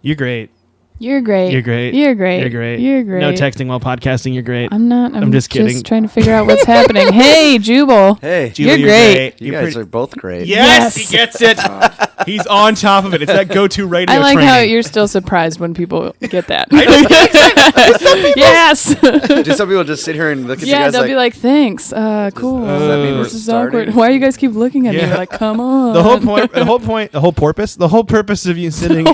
You're great. You're great. You're great. You're great. You're great. You're great. No texting while podcasting. You're great. I'm not. I'm just kidding. Just trying to figure out what's happening. Hey, Jubal. Hey, Jubal, you're great. you guys are both great. Yes, he gets it. He's on top of it. It's that go-to radio I like training. how you're still surprised when people get that. Yes. Do some people just sit here and look at you guys they'll like, be like, "Thanks, cool. does that mean we're This is starting? awkward. Why do you guys keep looking at me?" Yeah. Like, come on. the whole purpose of you sitting.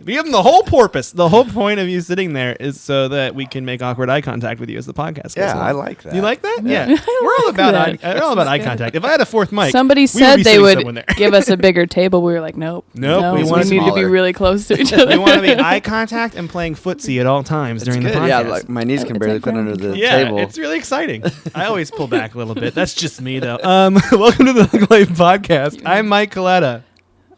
Give them the whole purpose. The whole point of you sitting there is so that we can make awkward eye contact with you as the podcast. yeah, goes I on. like that. You like that? Yeah. I We're all like about that. we're all about eye contact. If I had a fourth mic, Somebody we said be they sitting would someone there. give us a bigger table. We were like, nope. Nope, we We want need to be smaller. really close to each other. we want to be eye contact and playing footsie at all times It's during good. the podcast. Yeah, like my knees can It's barely like fit ground under the Yeah, table. it's really exciting. I always pull back a little bit. That's just me, though. Welcome to the Hug Life Podcast. I'm Mike Coletta.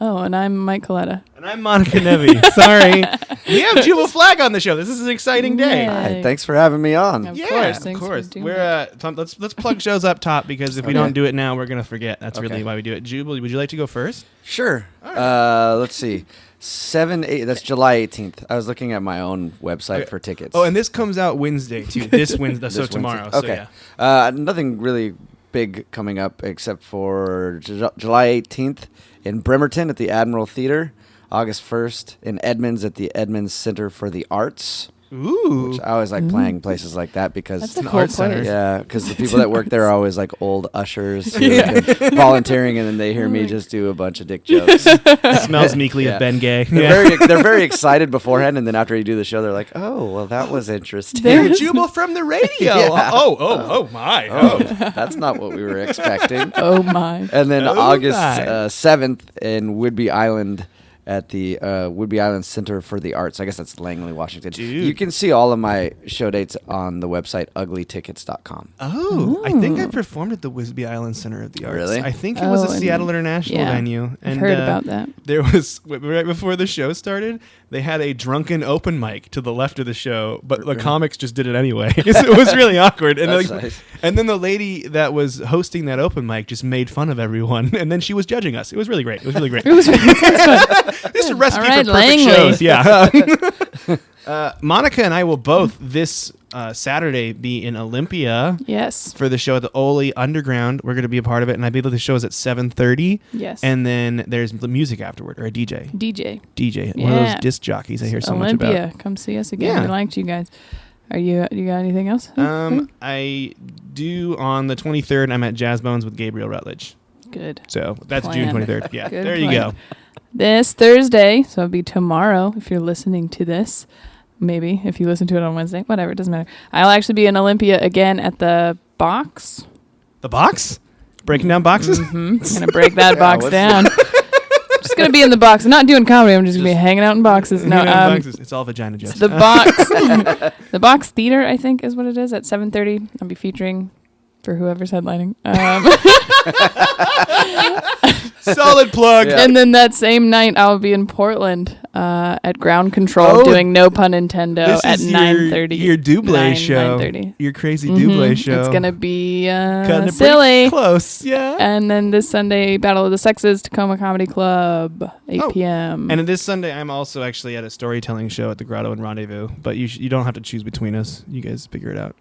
Oh, and I'm Mike Coletta. And I'm Monica Nevi. Sorry. We have Jubal Flagg on the show. This is an exciting day. Yay. Hi, thanks for having me on. Of Yeah, course, of thanks for course. doing We're let's plug shows up top because if we Okay. don't do it now, we're gonna forget. That's really Okay. why we do it. Jubal, would you like to go first? Sure. Let's see. 8. That's July 18th. I was looking at my own website Okay. for tickets. Oh, and this comes out Wednesday too. This Wednesday, so This tomorrow. Wednesday. So Okay. yeah. Nothing really big coming up except for July 18th in Bremerton at the Admiral Theater, August 1st in Edmonds at the Edmonds Center for the Arts. Ooh. Which I always like playing places like that because That's a an cool art center. place. yeah, because the people that work there are always like old ushers who have been volunteering, and then they hear me just do a bunch of dick jokes. Smells meekly Yeah. of Ben Gay. They're very excited beforehand, and then after you do the show, they're like, "Oh, well, that was interesting." There's- Jubal from the radio. Yeah. Oh my. Oh, that's not what we were expecting. Oh my. And then Oh August my. 7th in Whidbey Island at the Whidbey Island Center for the Arts. I guess that's Langley, Washington. Dude. You can see all of my show dates on the website uglytickets.com. Oh, I think I Ooh. performed at the Whidbey Island Center of the Arts. Really? I think it was Oh, a and- Seattle International yeah, venue. I've And heard about that. There was right before the show started, they had a drunken open mic to the left of the show, but the comics just did it anyway. So it was really awkward. And That's like, nice. and then the lady that was hosting that open mic just made fun of everyone, and then she was judging us. It was really great. It was really great. It was This is a recipe All right, for perfect Langley. shows. Yeah. Monica and I will both this Saturday be in Olympia yes. for the show at the Ole Underground. We're going to be a part of it, and I believe the show is at 7:30. Yes. And then there's the music afterward, or a DJ. DJ. One of Yeah. those disc jockeys I hear so Olympia. much about. Come see us again. Yeah. We liked you guys. You got anything else? I do on the 23rd. I'm at Jazz Bones with Gabriel Rutledge. Good. So that's Plan. June 23rd. Yeah, Good there you plan. go. This Thursday, so it'll be tomorrow if you're listening to this. Maybe if you listen to it on Wednesday. Whatever, it doesn't matter. I'll actually be in Olympia again at the Box. The box? Breaking down boxes? I'm going to break that Yeah, box what's- down. Just going to be in the box. I'm not doing comedy. I'm just going to be hanging out in boxes. No, Boxes. It's all vagina jokes. the Box. The Box Theater, I think, is what it is at 7:30. I'll be featuring for whoever's headlining. Solid plug. Yeah. And then that same night, I'll be in Portland at Ground Control Oh, doing No Pun Intendo This at is 9:30. Your Dubuque show. 9:30. Your crazy Dubuque show. It's gonna be Cutting it silly. pretty close. Yeah. And then this Sunday, Battle of the Sexes, Tacoma Comedy Club, 8 Oh, p.m. And this Sunday, I'm also actually at a storytelling show at the Grotto and Rendezvous. But you don't have to choose between us. You guys figure it out.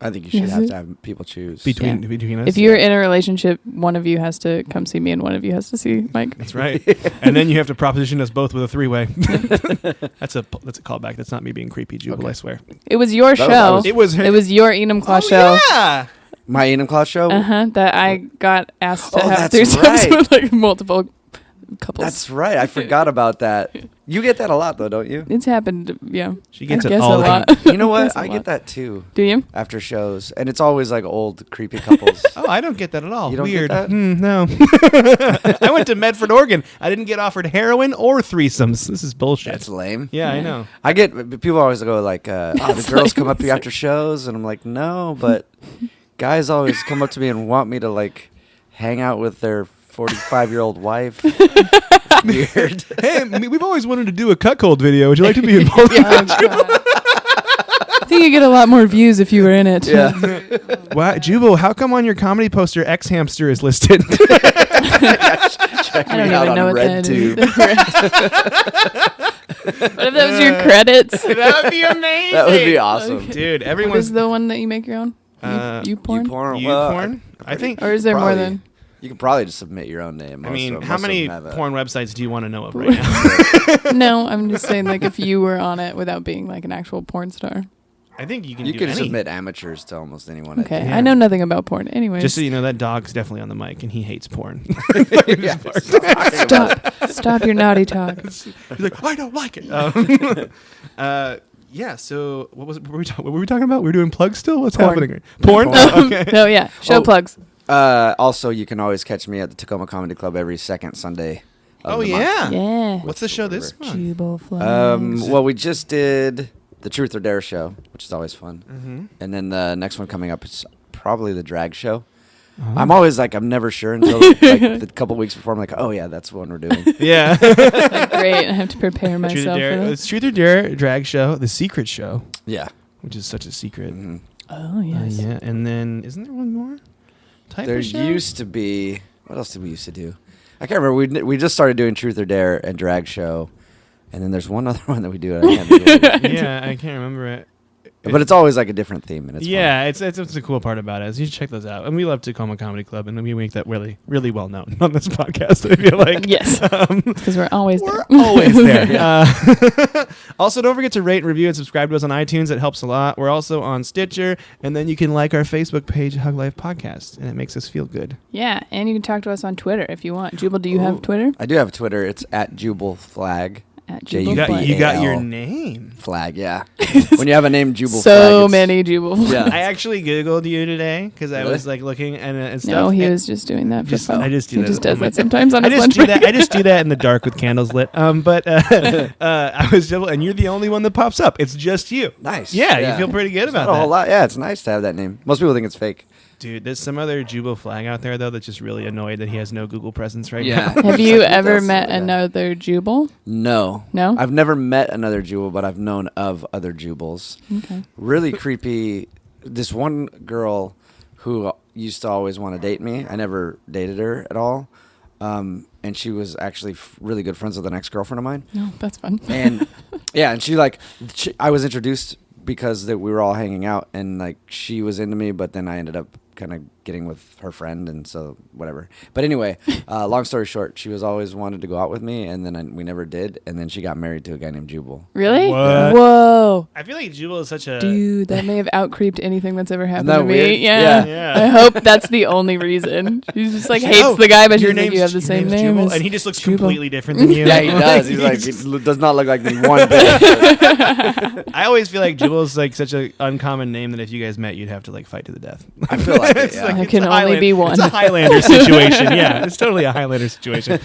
I think you should have to have people choose. Between us. if you're in a relationship, one of you has to come see me and one of you has to see Mike. That's right. And then you have to proposition us both with a three-way. That's a callback. That's not me being creepy, Jubal, Okay. I swear. It was your show. was- It was It was your Enumclaw show. Yeah. My Enumclaw show? That I got asked to Oh, have that's threesomes right. with like multiple couples. That's right. I forgot about that. You get that a lot, though, don't you? It's happened, yeah. She gets I it guess all a the lot. time. You know Guess what? a I lot. get that, too, Do you? after shows. And it's always, like, old, creepy couples. Oh, I don't get that at all. You don't get Weird. that? No. I went to Medford, Oregon. I didn't get offered heroin or threesomes. This is bullshit. That's lame. Yeah, I know. I get, people always go, like, the girls come up to you lame. after shows. And I'm like, no, but guys always come up to me and want me to, like, hang out with their 45-year-old wife. It's weird. Hey, we've always wanted to do a cuckold video. Would you like to be involved? I think you get a lot more views if you were in it. Yeah. Wow, Jubal, how come on your comedy poster X Hamster is listed? Check I don't me out even know on what that is. RedTube. What if that was your credits? That would be amazing. That would be awesome. Okay. Dude, What everyone's is the one that you make your own? You porn? you Well, porn? I think. Or is there more Probably. than? You can probably just submit your own name. I also. mean, Most how of many them have a- porn websites do you want to know of right now? No, I'm just saying, like, if you were on it without being like an actual porn star. I think you can. You do can any. submit amateurs to almost anyone. I Okay, think. Yeah. I know nothing about porn. Anyways, Just so you know, that dog's definitely on the mic, and he hates porn. Yeah. stop your naughty talk. He's like, I don't like it. Yeah. So what was it? What were we talking about? We're doing plugs still. What's Porn. happening? Porn. Porn. Oh, okay. No, yeah, show Oh. plugs. Also, you can always catch me at the Tacoma Comedy Club every second Sunday. Of Oh the month. yeah. Yeah. What's the show this month? Jubal Flagg. Well, we just did the Truth or Dare show, which is always fun. Mm-hmm. And then the next one coming up is probably the drag show. Oh. I'm always like, I'm never sure until like the couple weeks before. I'm like, oh yeah, that's what we're doing. Yeah. Great. I have to prepare Truth or myself for Dare. this. It's Truth or Dare drag show, the secret show, Yeah. which is such a secret. Mhm. Oh yes. Yeah. And then isn't there one more? Type There of show? used to be. What else did we used to do? I can't remember. We just started doing Truth or Dare and drag show, and then there's one other one that we do. And I can't think of it. Yeah, I can't remember it. But it's always like a different theme, and it's Yeah, it's the cool part about it. Is you should check those out. And we love Tacoma Comedy Club, and we make that really, really well known on this podcast. I feel like Yes. Because we're always we're there. always there. Also, don't forget to rate and review and subscribe to us on iTunes. It helps a lot. We're also on Stitcher, and then you can like our Facebook page, Hug Life Podcast, and it makes us feel good. Yeah, and you can talk to us on Twitter if you want. Jubal, do you Ooh. have Twitter? I do have Twitter. It's at Jubal Flagg. At J- Jubal You got- Flagg. You got your AL. name. Flag, yeah. When you have a name, Jubal Flagg. So it's- many Jubal. Yeah. I actually Googled you today because I Really? was like looking and stuff. No, he and was just doing that for just, fun. I just do He that. just does on my- that sometimes on I his just lunch do that. break. I just do that in the dark with candles lit. But I was Jubal, and you're the only one that pops up. It's just you. Nice. Yeah, you feel pretty good It's about not a whole that. lot. Yeah, it's nice to have that name. Most people think it's fake. Dude, there's some other Jubal Flag out there though that's just really annoyed that he has no Google presence right Yeah. now. Have It's you like, who ever does met something like that? another Jubal? No. No? I've never met another Jubal, but I've known of other Jubals. Okay. Really creepy. This one girl who used to always want to date me. I never dated her at all. And she was actually really good friends with an ex-girlfriend of mine. No, that's fun. And yeah, and I was introduced because we were all hanging out, and like she was into me, but then I ended up kind of getting with her friend, and so whatever. But anyway, long story short, she was always wanted to go out with me, and then we never did, and then she got married to a guy named Jubal. Really? What? Whoa. I feel like Jubal is such a Dude, that may have outcreeped anything that's ever happened that to me. weird? Yeah. Yeah. I hope that's the only reason. She's just like She's hates like, "Oh, the guy, but your she's like, name's- you have the your same name's name. Jubal," as and he just looks Jubal. completely different than you. Yeah, he does. He's like, he does not look like me one bit. I always feel like Jubal is like such an uncommon name that if you guys met, you'd have to like fight to the death. I feel like it, It's yeah. like- There it's can a only be one. It's a Highlander situation. Yeah, it's totally a Highlander situation.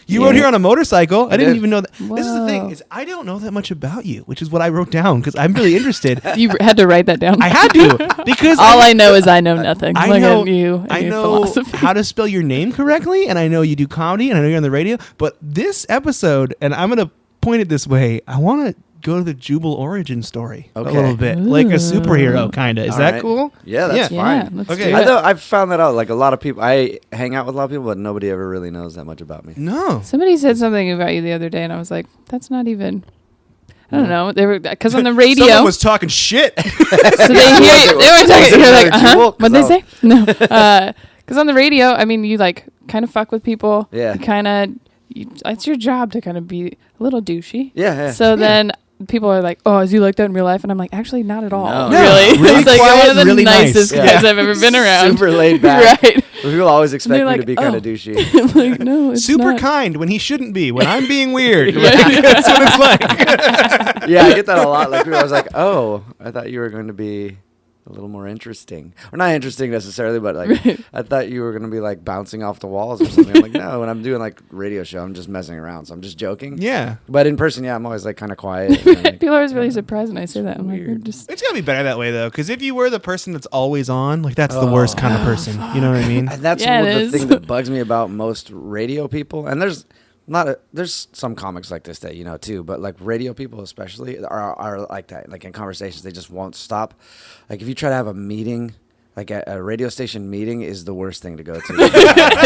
You Yeah. rode here on a motorcycle. I didn't did. even know that. This is the thing Whoa. is I don't know that much about you, which is what I wrote down because I'm really interested. You had to write that down. I had to because All I know is I know nothing. I Look know at you and I your know philosophy. how to spell your name correctly, and I know you do comedy, and I know you're on the radio. But this episode, and I'm gonna point it this way, I want to go to the Jubal origin story a Okay. little bit, like a Ooh. superhero kind of. Is All that right. cool? Yeah, that's Yeah, fine. let's Okay. do I it. know I've found that out. Like a lot of people, I hang out with a lot of people, but nobody ever really knows that much about me. No. Somebody said something about you the other day, and I was like, that's not even. I don't know. They were because on the radio. Someone was talking shit. So they hear they were talking. You're like, Jubal? 'Cause What'd they I say? No, because on the radio, I mean, you like kind of fuck with people. Yeah. You kind of. It's your job to kind of be a little douchey. Yeah. So then people are like, "Oh, is he like that in real life?" And I'm like, "Actually, not at all. No. No, Really, really he's like quiet one of the and really nice. nicest Yeah. guys I've ever been around." Super laid back. Right. People always expect They're me to like, be kind "Oh." of douchey. I'm like, no, it's Super not. kind when he shouldn't be. When I'm being weird. Yeah. Like, that's what it's like. Yeah, I get that a lot. Like people, I was like, oh, I thought you were going to be a little more interesting, or not interesting necessarily, but like Right. I thought you were going to be like bouncing off the walls or something. I'm like, no, when I'm doing like radio show, I'm just messing around, so I'm just joking. Yeah. But in person, yeah, I'm always like kind of quiet. and, like, People are always really surprised when I say that. I'm like, you're weird. just. It's gotta be better that way though, because if you were the person that's always on, like that's the Oh. worst kind of person. You know what I mean? And that's Yeah, one it of is. the thing that bugs me about most radio people. And there's some comics like this that you know too, but like radio people especially are like that. Like in conversations, they just won't stop. Like if you try to have a meeting like a radio station meeting is the worst thing to go to.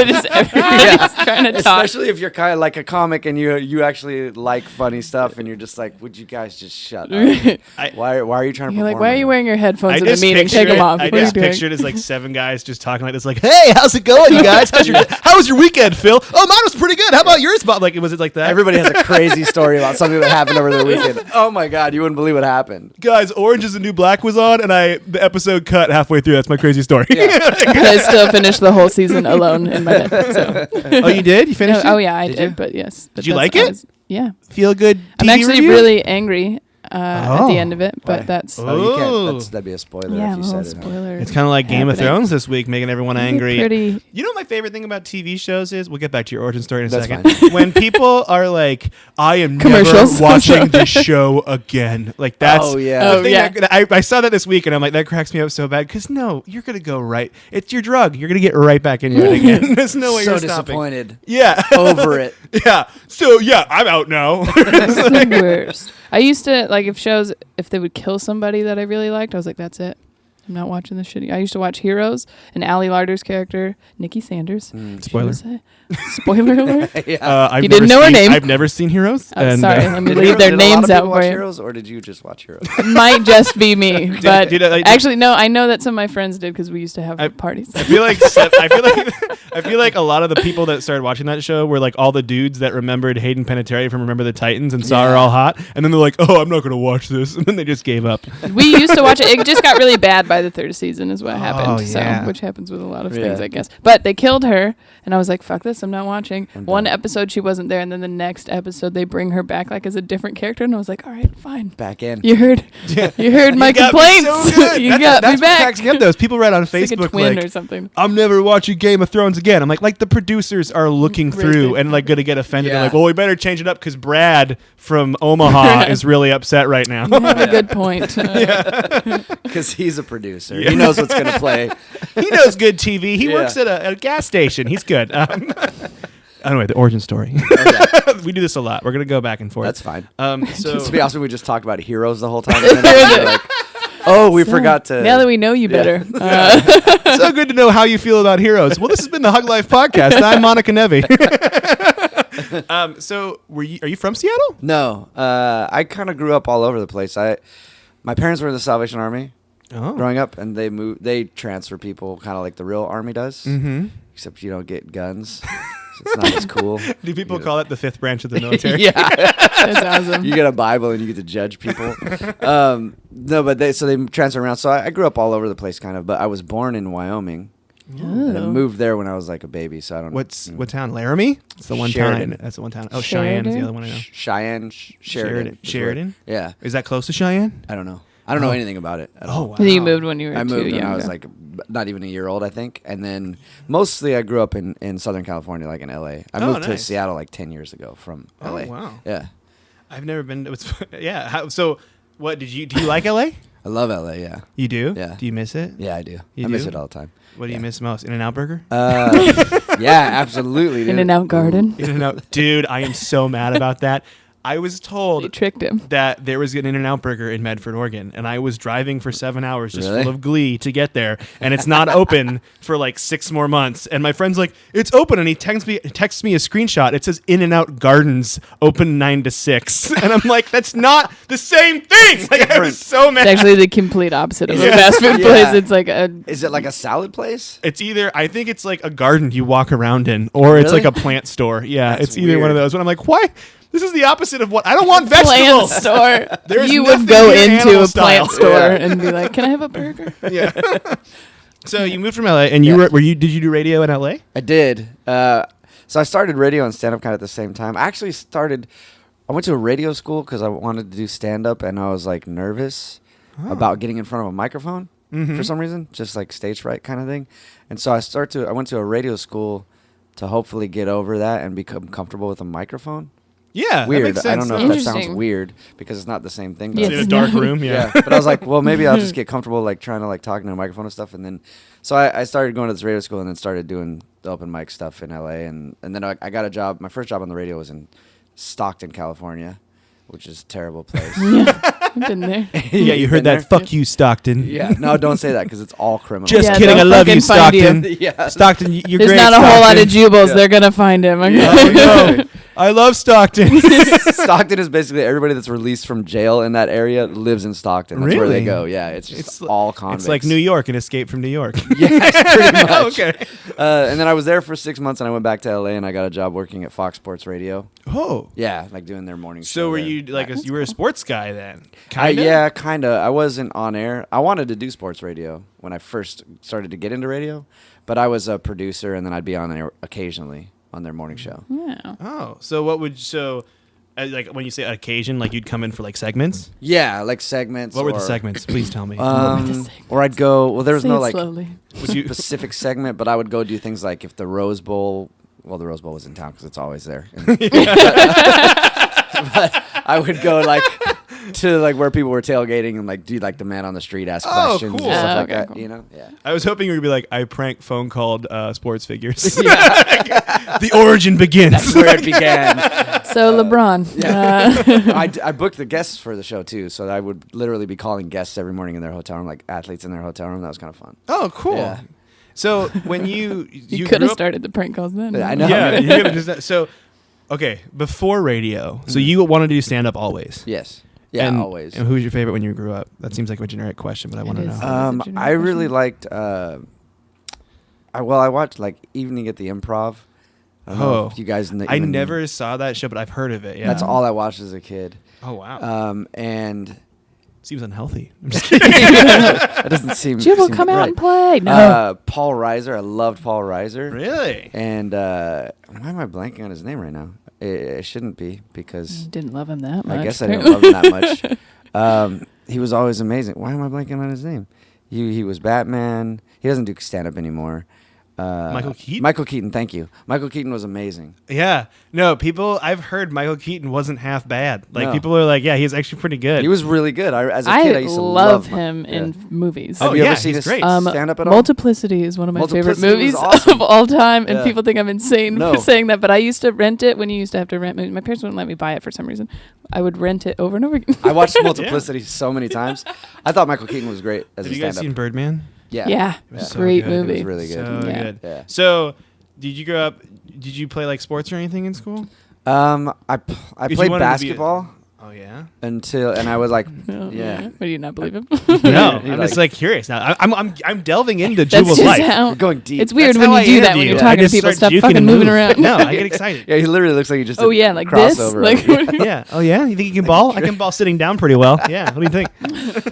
Just everybody's trying to talk. Especially if you're kind of like a comic and you actually like funny stuff and you're just like, would you guys just shut up? Why are you trying to You're like, perform why are right you now? wearing your headphones I in the just meeting? Take them off. I What are you just doing? pictured as like 7 guys just talking like this, like, "Hey, how's it going, you guys? How was your weekend, Phil? Oh, mine was pretty good. How about yours, Bob?" Like, was it like that? Everybody has a crazy story about something that happened over the weekend. Oh my God, you wouldn't believe what happened. Guys, Orange is the New Black was on, and the episode cut halfway through. That's my crazy story. But I still finished the whole season alone in my bed. So. Oh, you did? You finished No, it? oh yeah, I Did did. you? But yes. But Did you that's- like I it? was- yeah. Feel good. I'm TV actually review? really angry at Oh. the end of it, but Why? that's Oh, you Oh. can't. That'd be a spoiler yeah, if a you little said it. spoiler. It's kind of like Game of happening. Thrones this week, making everyone angry. Pretty. You know what my favorite thing about TV shows is? We'll get back to your origin story in a That's second. fine. When people are like, "I am Commercials. never watching this show again," like that's Oh, yeah. the Oh, thing yeah. I saw that this week, and I'm like, that cracks me up so bad because no, you're gonna go right. It's your drug. You're gonna get right back into it again. There's no way So you're stopping. disappointed. Yeah, Over it. yeah. So yeah, I'm out now. It's the worst. I used to like if they would kill somebody that I really liked, I was like, that's it. I'm not watching this shitty. I used to watch Heroes and Ali Larder's character, Nikki Sanders. Spoiler. Spoiler alert. Yeah. I've You didn't never know her seen- name. I've never seen Heroes. I'm and, sorry. Let me Did leave their did a lot names of out people for watch you. Heroes, or did you just watch Heroes? Might just be me, but did I- actually, no. I know that some of my friends did because we used to have parties. I feel like I feel like a lot of the people that started watching that show were like all the dudes that remembered Hayden Panettiere from Remember the Titans and saw her all hot, and then they're like, "Oh, I'm not going to watch this," and then they just gave up. We used to watch it. It just got really bad by the third season, is what happened. yeah. So, which happens with a lot of Yeah. things, I guess. But they killed her, and I was like, "Fuck this! I'm not watching." I'm One done. episode she wasn't there, and then the next episode they bring her back like as a different character, and I was like, "All right, fine." Back in. You heard my You got me complaints. so good. You That's got me what back. cracks me up, though, is people write on It's like a Facebook twin like, or something. "I'm never watching Game of Thrones again." I'm like the producers are looking Right. through and like gonna get offended. They're Yeah. like, "Well, we better change it up because Brad from Omaha is really upset right now." You have a good point. Because he's a producer. Yeah. He knows what's going to play. He knows good TV. He Yeah. works at a gas station. He's good. Anyway, the origin story. Okay. We do this a lot. We're gonna go back and forth. That's fine. So To be honest, we just talked about Heroes the whole time. And then we're like, oh, we forgot to. Now that we know you better. so good to know how you feel about Heroes. Well, this has been the Hug Life podcast. I'm Monica Nevi. So are you from Seattle? No, I kind of grew up all over the place. My parents were in the Salvation Army Oh. growing up, and they transfer people kind of like the real army does, except you don't get guns. So it's not as cool. Do people call it the fifth branch of the military? Yeah. That's awesome. You get a Bible and you get to judge people. No, but they transfer around. So I grew up all over the place, kind of. But I was born in Wyoming. And I moved there when I was like a baby. So I don't. What town? Laramie? It's the one Sheridan. town. That's the one town. Oh, Cheyenne is the Sheridan? other one I know. Cheyenne, Sheridan. Sheridan? Yeah. Is that close to Cheyenne? I don't know. I don't know anything about it at all. wow. So you moved when you were I moved too when young. I was like not even a year old, I think. And then mostly I grew up in Southern California, like in LA. I moved to nice. Seattle like 10 years ago from LA. Oh, wow. Yeah. I've never been to yeah. So what do you like LA? I love LA, yeah. You do? Yeah. Do you miss it? Yeah, I do. You I miss do? it all the time. What do you Yeah. miss most? In-N-Out Burger? Yeah, absolutely. Dude. In-N-Out Garden. In-N-Out. Dude, I am so mad about that. I was They told tricked him. that there was an In-N-Out Burger in Medford, Oregon, and I was driving for 7 hours just Really? full of glee to get there, and it's not open for like 6 more months. And my friend's like, "It's open," and he texts me a screenshot. It says In-N-Out Gardens open 9 to 6, and I'm like, "That's not the same thing." Like I was so mad. It's actually the complete opposite of a Yeah. fast food Yeah. place. It's like a Is it like a salad place? It's either I think it's like a garden you walk around in, or it's Really? like a plant store. Yeah, That's it's either one of weird. those. But I'm like, why? This is the opposite of what I don't want plant vegetables. store. There's You nothing would go near into animal a plant style. store Yeah. and be like, "Can I have a burger?" Yeah. So you moved from LA, and you Yeah. did you do radio in LA? I did. So I started radio and stand up kind of at the same time. I actually I went to a radio school because I wanted to do stand up, and I was like nervous about getting in front of a microphone for some reason, just like stage fright kind of thing. And so I went to a radio school to hopefully get over that and become comfortable with a microphone. Yeah, Weird. That makes I sense. don't know if that sounds Interesting. weird because it's not the same thing. but Yeah, in a it's dark not. room. Yeah. But I was like, well, maybe I'll just get comfortable like trying to like talking to a microphone and stuff. And then, so I started going to this radio school and then started doing the open mic stuff in LA. And then I got a job. My first job on the radio was in Stockton, California. which is a terrible place. I've been there. Yeah, you heard been that. Fuck you, Stockton. Yeah, no, don't say that because it's all criminal. Just Yeah, kidding. I they'll love you, fucking find you. Stockton. Yeah. Stockton, you're There's great. not a whole lot of Stockton. Jubals. Yeah. They're gonna find him. Oh, no. I love Stockton. Stockton is basically everybody that's released from jail in that area lives in Stockton. That's where Really? they go. Yeah, it's just all convicts. It's like New York, an escape from New York. Yes, pretty much. Okay. And then I was there for 6 months, and I went back to LA, and I got a job working at Fox Sports Radio. Oh. Yeah, like doing their morning show. So were there. you like you were a sports guy then? Yeah, kind of. I wasn't on air. I wanted to do sports radio when I first started to get into radio, but I was a producer, and then I'd be on air occasionally on their morning show. Yeah. Oh, so what would like when you say occasion, like you'd come in for like segments? Yeah, like segments. What were the or- segments? Please tell me. Or I'd go. Well, there was Say no it like slowly. Would you- specific segment, but I would go do things like if the Rose Bowl. Well, the Rose Bowl was in town because it's always there. But I would go like to like where people were tailgating and like do like the man on the street ask questions cool. and stuff Oh, like okay, that. cool. You know, yeah. I was hoping you would be like, I prank phone called sports figures. The origin begins. That's where it began. So LeBron. I booked the guests for the show too, so I would literally be calling guests every morning in their hotel room, like athletes in their hotel room. That was kind of fun. Oh, cool. Yeah. So when you You grew could have up- started the prank calls then. I know. Yeah, you could've just- so okay, before radio, so you wanted to do stand up always. Yes. Yeah, and, always. And who was your favorite when you grew up? That seems like a generic question, but I want to It know. is. Um, Is it I really generic liked. I watched like Evening at the Improv. I don't know Oh. if you guys. I never saw that show, but I've heard of it. Yeah. That's all I watched as a kid. Oh wow. And Seems unhealthy. I'm just kidding. that doesn't seem. Jubal, seem come out right. and play. No. Paul Reiser. I loved Paul Reiser. Really? And why am I blanking on his name right now? It shouldn't be because Didn't love him that much. I guess I didn't love him that much. He was always amazing. Why am I blanking on his name? He was Batman. He doesn't do stand up anymore. Michael Keaton? Michael Keaton, thank you. Michael Keaton was amazing. Yeah. No, I've heard Michael Keaton wasn't half bad. Like No. people are like, yeah, he's actually pretty good. He was really good. As a kid, I used to love him. him in movies. Oh, Have you yeah, ever seen he's his great. stand up at all? Multiplicity is one of my favorite Multiplicity was movies awesome. of all time, and Yeah. people think I'm insane No. for saying that, but I used to rent it when you used to have to rent movies. My parents wouldn't let me buy it for some reason. I would rent it over and over again. I watched Multiplicity so many times. I thought Michael Keaton was great as Have a you guys stand seen up. Birdman? Yeah, was so great good. It was movie. really good. So Yeah. good. Yeah. So, did you grow up? Did you play like sports or anything in school? I If you played wanted to be a- basketball Oh yeah. and I was like, Oh, yeah. What, do you not believe him? No, You're I'm just like curious now. I'm delving into That's Jubal's just life. how. You're going deep. It's weird That's when how you I do that when interview. you're I talking to just people. start Stop juking fucking and moving move. around. No, I get excited. Yeah, he literally looks like he just Oh, did yeah, like this? crossover. Like- Yeah. Oh yeah. You think you can ball? I can ball sitting down pretty well. Yeah. What do you think?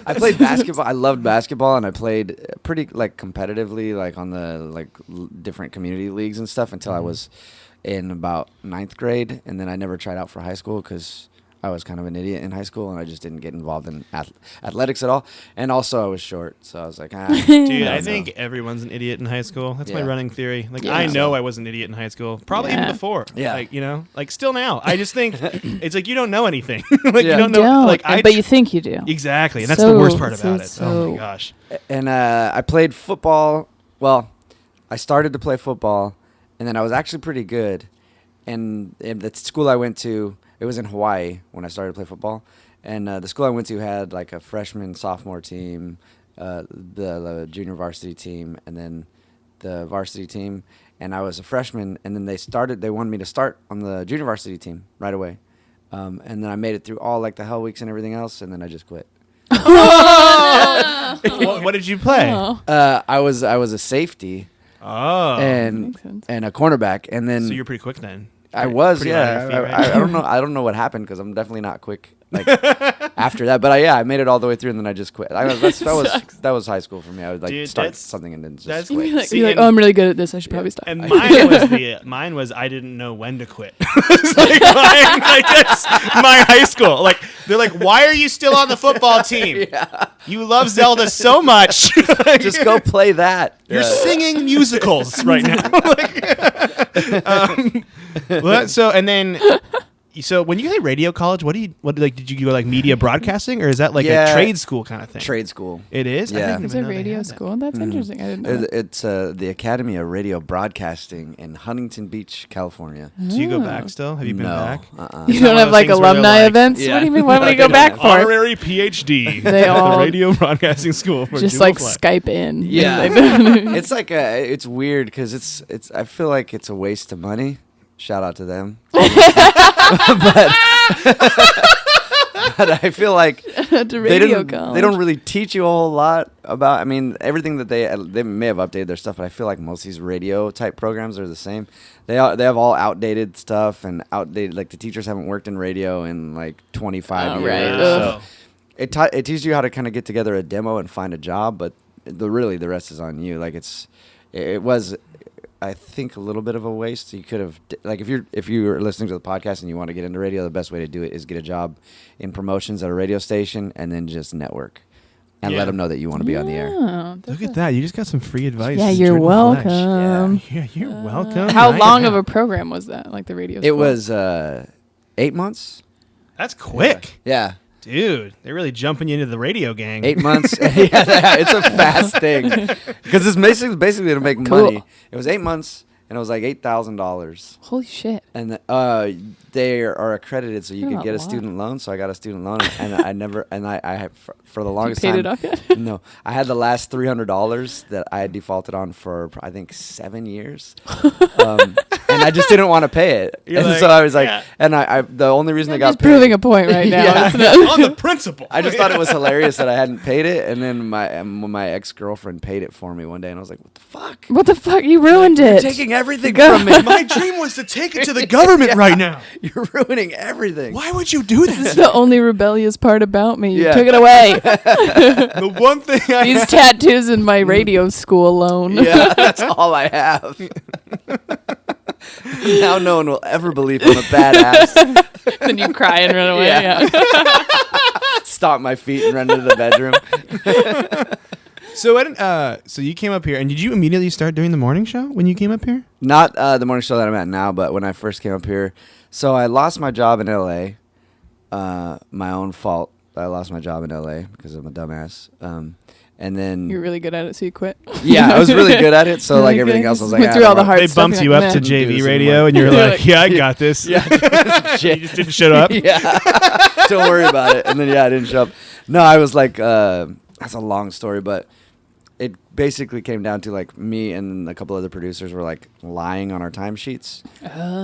I played basketball. I loved basketball, and I played pretty like competitively, like on the different community leagues and stuff until I was in about 9th grade, and then I never tried out for high school because I was kind of an idiot in high school, and I just didn't get involved in athletics at all. And also, I was short, so I was like, Dude, no, I no. think everyone's an idiot in high school. That's my Yeah. running theory. Like, Yeah. I know I was an idiot in high school. Probably even Yeah. before. Yeah. Like, you know, like still now. I just think it's like you don't know anything. Like, Yeah. you don't know. Don't, Like, but you think you do. Exactly. And that's the worst part So- about it. Oh so- my gosh. And I played football. Well, I started to play football, and then I was actually pretty good. And in the school I went to, it was in Hawaii when I started to play football. And the school I went to had like a freshman, sophomore team, the junior varsity team, and then the varsity team. And I was a freshman, and then they wanted me to start on the junior varsity team right away. And then I made it through all like the hell weeks and everything else, and then I just quit. What did you play? Oh. I was a safety. Oh. and Makes sense. and a cornerback, and then So you're pretty quick then. I was, pretty light on yeah. your feet, right? I don't know. I don't know what happened because I'm definitely not quick. Like after that, but I made it all the way through, and then I just quit. That was high school for me. I would like Dude, start that's- something and then just that's- You'd quit. be like, See, you're like, and- oh, I'm really good at this. I should probably stop. And mine was I didn't know when to quit. It's like, that's my high school. Like they're like, why are you still on the football team? You love Zelda so much. Like, Just go play that. You're Yeah. singing musicals right now. Like, so and then So when you say radio college, what did you go like media broadcasting, or is that like a trade school kind of thing? Trade school. It is. Yeah. I didn't It's even a know they radio had that. school. That's interesting. I didn't know. It's the Academy of Radio Broadcasting in Huntington Beach, California. Do you go back still? Have you been No. back? You It's don't not have one like of those things where they're alumni like, events. Yeah. What do you mean? What would you No, go back for? Honorary PhD. They at all- the radio broadcasting school. For Just Jubal like Flagg. Skype in. Yeah. They- It's like it's weird because it's I feel like it's a waste of money. Shout out to them. But I feel like to they radio don't college. they don't really teach you a whole lot about. I mean, everything that they may have updated their stuff, but I feel like most of these radio type programs are the same. They have all outdated stuff and outdated. Like the teachers haven't worked in radio in like 25 Oh, years. right. So it teaches you how to kind of get together a demo and find a job, but the rest is on you. Like it was, I think, a little bit of a waste. You could have, like, if you're listening to the podcast and you want to get into radio, the best way to do it is get a job in promotions at a radio station and then just network and Yeah. let them know that you want to be on the air. Oh, Look at that. You just got some free advice. Yeah, you're Jordan Fletch. welcome. Yeah, you're welcome. How Nice. long of a program was that? Like the radio? It school? was 8 months. That's quick. Yeah. Dude, they're really jumping you into the radio gang. 8 months. Yeah, it's a fast thing because it's basically to make Cool. money. It was 8 months and it was like $8,000. Holy shit! And they are accredited, so you Not could a get a lot. student loan. So I got a student loan, and I never, and I had for the longest paid time. it off yet? No, I had the last $300 that I had defaulted on for I think 7 years, and I just didn't want to pay it. You're And like, so I was like, yeah. and I the only reason I You're got just paid, proving a point right now. Yeah. It's not- On the principle. I just thought it was hilarious that I hadn't paid it, and then my ex girlfriend paid it for me one day, and I was like, what the fuck? What the fuck? You ruined You're it. taking everything Go. from me. My dream was to take it to the government right now. You're ruining everything. Why would you do It's that? the only rebellious part about me. You Yeah. took it away. The one thing I These tattoos and my radio school loan. Yeah, that's all I have. Now no one will ever believe I'm a badass. Then you cry and run away. Yeah. Yeah. Stomp my feet and run to the bedroom. So you came up here, and did you immediately start doing the morning show when you came up here? Not the morning show that I'm at now, but when I first came up here. So I lost my job in L.A. My own fault. I lost my job in L.A. because I'm a dumbass. And then You're really good at it, so you quit. yeah, I was really good at it. So You're like like, everything okay, else, I was went like, through all the hard. hard They stuff, bumped you're you like, up to "Meh." do JV this radio, anymore. and you're You're like, like- "Yeah, I got this." Yeah. You just didn't shut up. Yeah. Don't worry about it. And then I didn't show up. No, I was like, that's a long story, but it basically came down to like me and a couple other producers were like lying on our timesheets,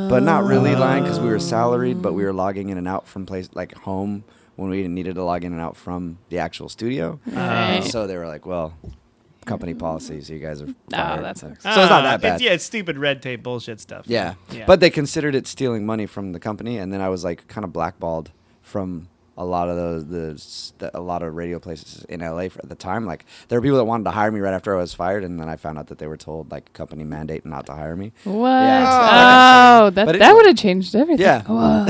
but not really lying because we were salaried, but we were logging in and out from place like home when we needed to log in and out from the actual studio. Right. So they were like, well, company policies, you guys are fired. that sucks. So it's not that bad. It's stupid red tape bullshit stuff. Yeah. Yeah. But they considered it stealing money from the company, and then I was like kind of blackballed from a lot of a lot of radio places in LA at the time. Like there were people that wanted to hire me right after I was fired, and then I found out that they were told like company mandate not to hire me. What? Yeah. Oh, But that anyway. would have changed everything. Yeah. Whoa.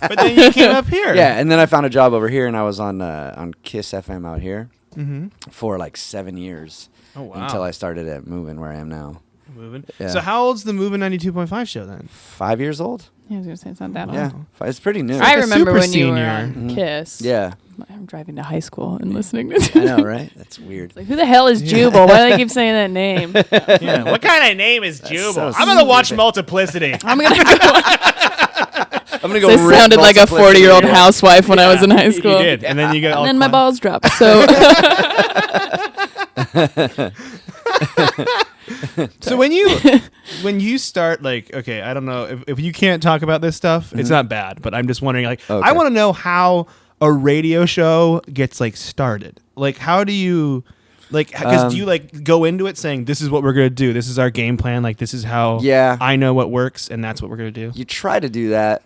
But then you came up here. Yeah, and then I found a job over here, and I was on Kiss FM out here Mm-hmm. for like 7 years Oh wow. until I started at Movin', where I am now. Moving. Yeah. So how old's the Moving 92.5 show then? 5 years old. Yeah, I was gonna say it's not that old. Yeah, it's pretty new. I like a remember super when you were senior. on Mhm. Kiss. Yeah, I'm driving to high school and listening to I know, right? That's weird. Like, who the hell is Jubal? Why do they keep saying that name? Yeah. What kind of name is Jubal? so I'm gonna watch stupid. Multiplicity. I'm gonna go. I'm gonna go. So I rip sounded like a Multiplicity. 40-year-old housewife when I was in high You school. did, and then you got all And then my clown- balls dropped. So So when you start like, okay, I don't know if you can't talk about this stuff, it's not bad, but I'm just wondering like Okay. I want to know how a radio show gets like started. Like how do you like because do you like go into it saying this is what we're going to do, this is our game plan, like this is how Yeah. I know what works and that's what we're going to do. You try to do that,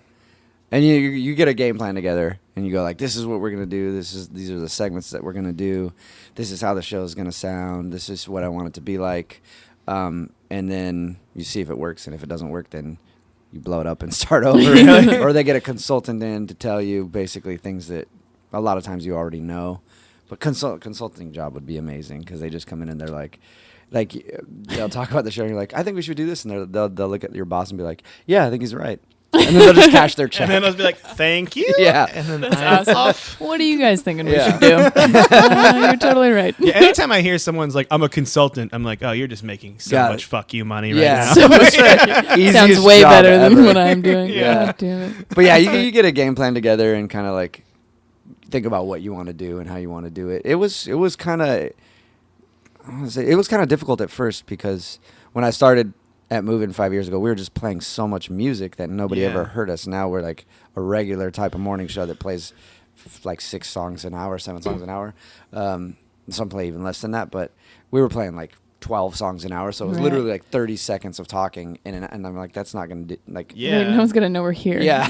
and you get a game plan together, and you go like, this is what we're gonna do. These are the segments that we're gonna do. This is how the show is gonna sound. This is what I want it to be like. And then you see if it works, and if it doesn't work, then you blow it up and start over. Or they get a consultant in to tell you basically things that a lot of times you already know. But consulting job would be amazing because they just come in and they're like they'll talk about the show and you're like, I think we should do this, and they'll look at your boss and be like, yeah, I think he's right. And then they'll just cash their check. And then I'll be like, "Thank you." Yeah. And then That's I'm awesome. off. What are you guys thinking we Yeah. should do? You're totally right. Yeah, anytime I hear someone's like, "I'm a consultant," I'm like, "Oh, you're just making so Got it. much fuck you money right Yeah. now." So much Easiest sounds way job better than ever. what I'm doing. Yeah. God damn it. But yeah, you get a game plan together and kind of like think about what you want to do and how you want to do it. It was kind of difficult at first because when I started at Movin' 5 years ago, we were just playing so much music that nobody Yeah. ever heard us. Now we're like a regular type of morning show that plays like 6 songs an hour, 7 songs an hour. Some play even less than that, but we were playing like 12 songs an hour, so it was Right. literally like 30 seconds of talking, and I'm like, that's not gonna do, like. Yeah. Right, no one's gonna know we're here. Yeah.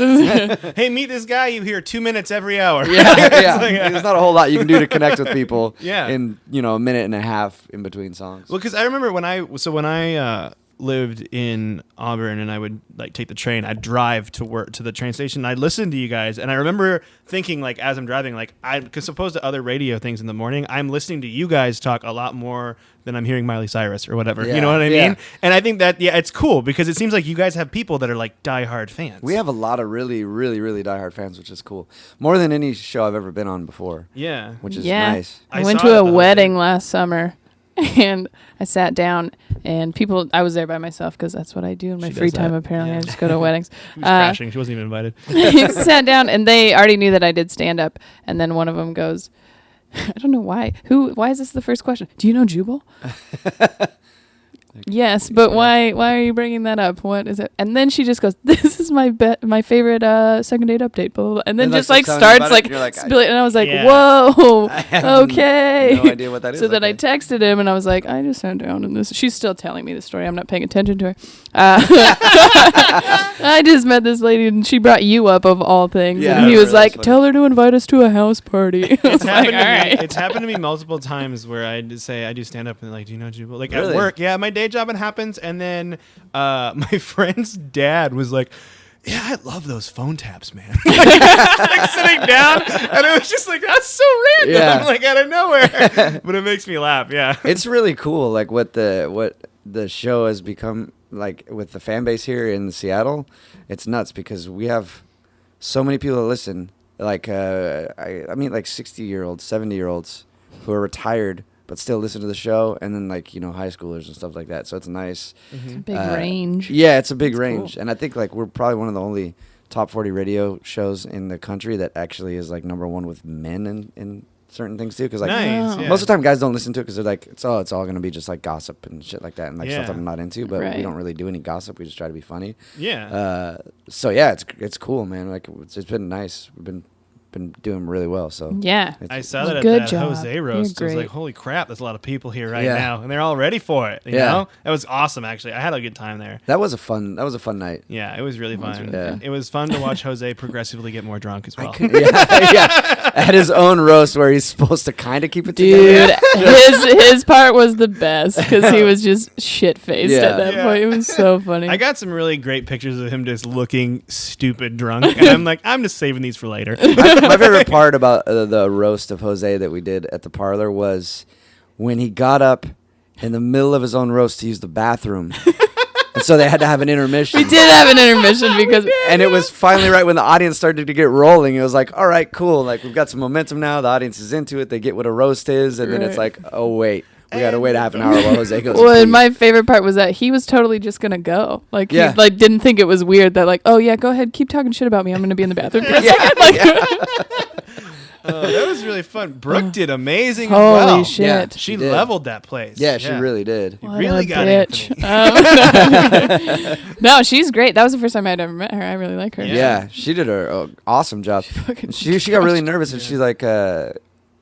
Hey, meet this guy. You hear 2 minutes every hour. Yeah, It's yeah. like, There's not a whole lot you can do to connect with people. Yeah. In a minute and a half in between songs. Well, because I remember when I lived in Auburn and I would like take the train, I'd drive to work to the train station. I'd listen to you guys, and I remember thinking like as I'm driving, like because opposed to other radio things in the morning, I'm listening to you guys talk a lot more than I'm hearing Miley Cyrus or whatever. Yeah, You know what I yeah. mean? And I think that it's cool because it seems like you guys have people that are like diehard fans. We have a lot of really, really, really diehard fans, which is cool. More than any show I've ever been on before, yeah. which is Yeah. nice. I I went saw to it a the other wedding day. last summer, and I sat down, and I was there by myself because that's what I do in my She free does time. that. Apparently, Yeah. I just go to weddings. She was crashing. She wasn't even invited. Sat down, and they already knew that I did stand up. And then one of them goes, "I don't know why. Why is this the first question? Do you know Jubal?" Yes, but why are you bringing that up? What is it? And then she just goes, "This is my favorite second date update." Blah, blah, blah. And then And just like, like telling you starts about it, like, and you're like, spilling, and I was like, Yeah. "Whoa, I have okay." no idea what that is. So then I Okay. texted him, and I was like, "I just sat down and this." She's still telling me the story. I'm not paying attention to her. I just met this lady, and she brought you up of all things. Yeah, and he was that's like, funny. "Tell her to invite us to a house party." I was It's happened, like, to me, "All right." it's happened to me multiple times where I just say I do stand up and they're like, "Do you know Jubal?" Like Really? at work, yeah, my day job it happens, and then my friend's dad was like, "Yeah, I love those phone taps, man." Like sitting down, and it was just like that's so random, Yeah. like out of nowhere, but it makes me laugh. Yeah, It's really cool, like what the show has become, like with the fan base here in Seattle. It's nuts because we have so many people that listen. Like I mean, like 60-year-olds, 70-year-olds who are retired but still listen to the show, and then like high schoolers and stuff like that. So it's nice. Big range. Yeah, it's a big That's range, cool. and I think like we're probably one of the only top 40 radio shows in the country that actually is like number one with men in certain things too. Because like nice. Wow. Yeah. most of the time guys don't listen to it because they're like it's all gonna be just like gossip and shit like that, and like Yeah. stuff I'm not into. But Right. we don't really do any gossip. We just try to be funny. yeah. So yeah, it's cool, man. Like it's been nice. We've been doing really well. So Yeah. I saw that at Good that job. Jose You're roast. I was great. like, holy crap, there's a lot of people here right Yeah. now, and they're all ready for it. You Yeah. know, that was awesome. Actually, I had a good time there. that was a fun night. Yeah, it was really was fun. really fun. It was fun to watch Jose progressively get more drunk as well. yeah, yeah. At his own roast where he's supposed to kind of keep it Dude, together. his part was the best because he was just shit faced Yeah. at that Yeah. point. It was so funny. I got some really great pictures of him just looking stupid drunk, and I'm like, I'm just saving these for later. My favorite part about the roast of Jose that we did at the parlor was when he got up in the middle of his own roast to use the bathroom. And so they had to have an intermission. we did have an intermission because And it was finally right when the audience started to get rolling. It was like, all right, cool. Like, we've got some momentum now. The audience is into it. They get what a roast is. And then it's Right. like, oh, wait. We got to wait a half an hour while Jose goes. well, to and pee. my favorite part was that he was totally just gonna go. Like Yeah. he like didn't think it was weird that like, oh yeah, go ahead, keep talking shit about me. I'm gonna be in the bathroom for a Yeah, second. Like, That was really fun. Brooke did amazing. as holy well. shit. Yeah. She She did. leveled that place. Yeah, she really did. You What really a got bitch. Anthony. No, she's great. That was the first time I'd ever met her. I really like her. Yeah, she did an awesome job. fucking She got really nervous and she's like,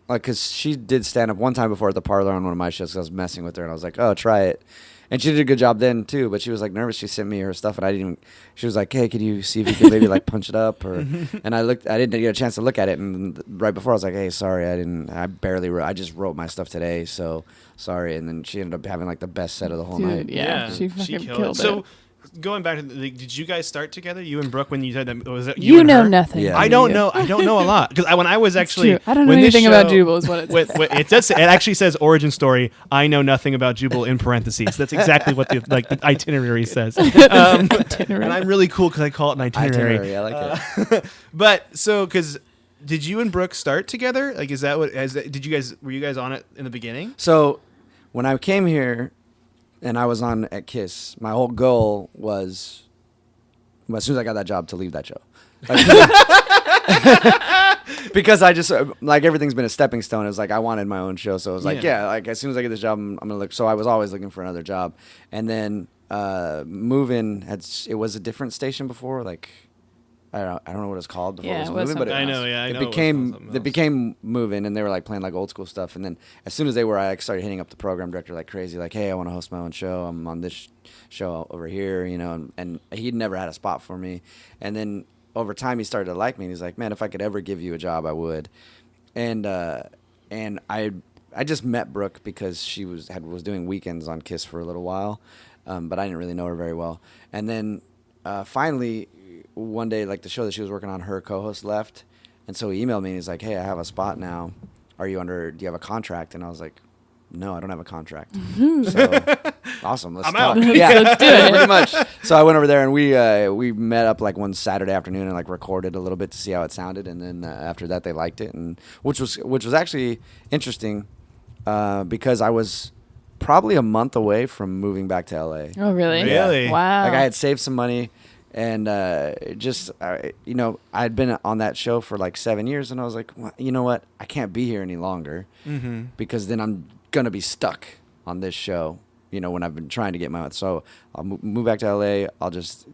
because she did stand up one time before at the parlor on one of my shows. 'Cause I was messing with her and I was like, oh, try it. And she did a good job then too, but she was like nervous. She sent me her stuff and I didn't even. She was like, "Hey, could you see if you can maybe like punch it up?" Or, and I didn't get a chance to look at it. And right before I was like, "Hey, sorry, I barely wrote. I just wrote my stuff today, so sorry." And then she ended up having like the best set of the whole Dude, night. yeah, she fucking killed So it. going back to did you guys start together? You and Brooke when you said that was it You and know her? nothing. Yeah. I don't know. I don't know a lot because when I was actually I don't know when this anything about show- Jubal. Is what it says. It does. It actually says origin story. I know nothing about Jubal in parentheses. That's exactly what the itinerary says. Itinerary. And I'm really cool because I call it an itinerary. I like it. But so because did you and Brooke start together? Like, is that what? Were you guys on it in the beginning? So when I came here and I was on at KISS, my whole goal was, well, as soon as I got that job, to leave that show. Because I just, like, everything's been a stepping stone. It was like I wanted my own show. So it was like, like, as soon as I get this job, I'm going to look. So I was always looking for another job. And then Move-In, it was a different station before, like, I don't know what it's called before Yeah, it it was was Move-In, but something I know, yeah, I it know. became Move-In, and they were like playing like old school stuff. And then as soon as they were, I started hitting up the program director like crazy, like, hey, I want to host my own show. I'm on this show over here, you know. And he'd never had a spot for me. And then over time, he started to like me. And he's like, man, if I could ever give you a job, I would. And I just met Brooke because she was doing weekends on KISS for a little while, but I didn't really know her very well. And then finally, one day, like, the show that she was working on, her co-host left, and so he emailed me and he's like, hey, I have a spot now. Do you have a contract? And I was like, no, I don't have a contract. So awesome, let's I'm talk. out. Yeah, Let's do it. pretty much. So I went over there and we met up like one Saturday afternoon and like recorded a little bit to see how it sounded, and then after that they liked it, and which was actually interesting because I was probably a month away from moving back to LA. Oh, really? Really? Wow. Like, I had saved some money, and you know, I had been on that show for like 7 years, and I was like, well, you know what? I can't be here any longer because then I'm gonna be stuck on this show. You know, when I've been trying to get my own. So I'll move back to LA. I'll just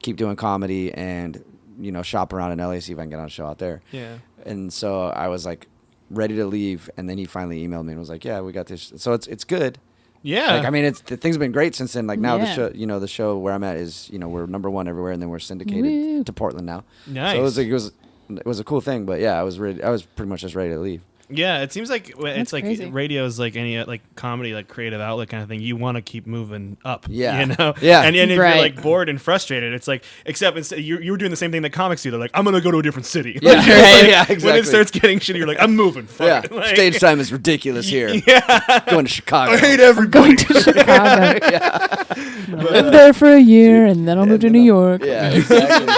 keep doing comedy and, you know, shop around in LA, see if I can get on a show out there. Yeah. And so I was like ready to leave, and then he finally emailed me and was like, yeah, we got this. So it's good. Yeah. Like, I mean, things have been great since then. Like, now Yeah. the show, you know, the show where I'm at is, you know, we're #1 everywhere, and then we're syndicated Woo. to Portland now. Nice. So it was a cool thing, but yeah, I was pretty much just ready to leave. Yeah, it seems like it's like crazy. radio is like any like comedy, like creative outlet kind of thing. You want to keep moving up, Yeah. you know, Yeah. And if Right. you're like bored and frustrated, it's like except you were doing the same thing that comics do. They're like, I'm gonna go to a different city. Yeah. Like, Right. Yeah, When exactly. it starts getting shitty, you're like, I'm moving. Fuck Yeah, it. Like, stage time is ridiculous here. Yeah, Going to Chicago. I hate everybody. Going to Chicago. Live there for a year, and then I'll move to New York. Yeah, exactly.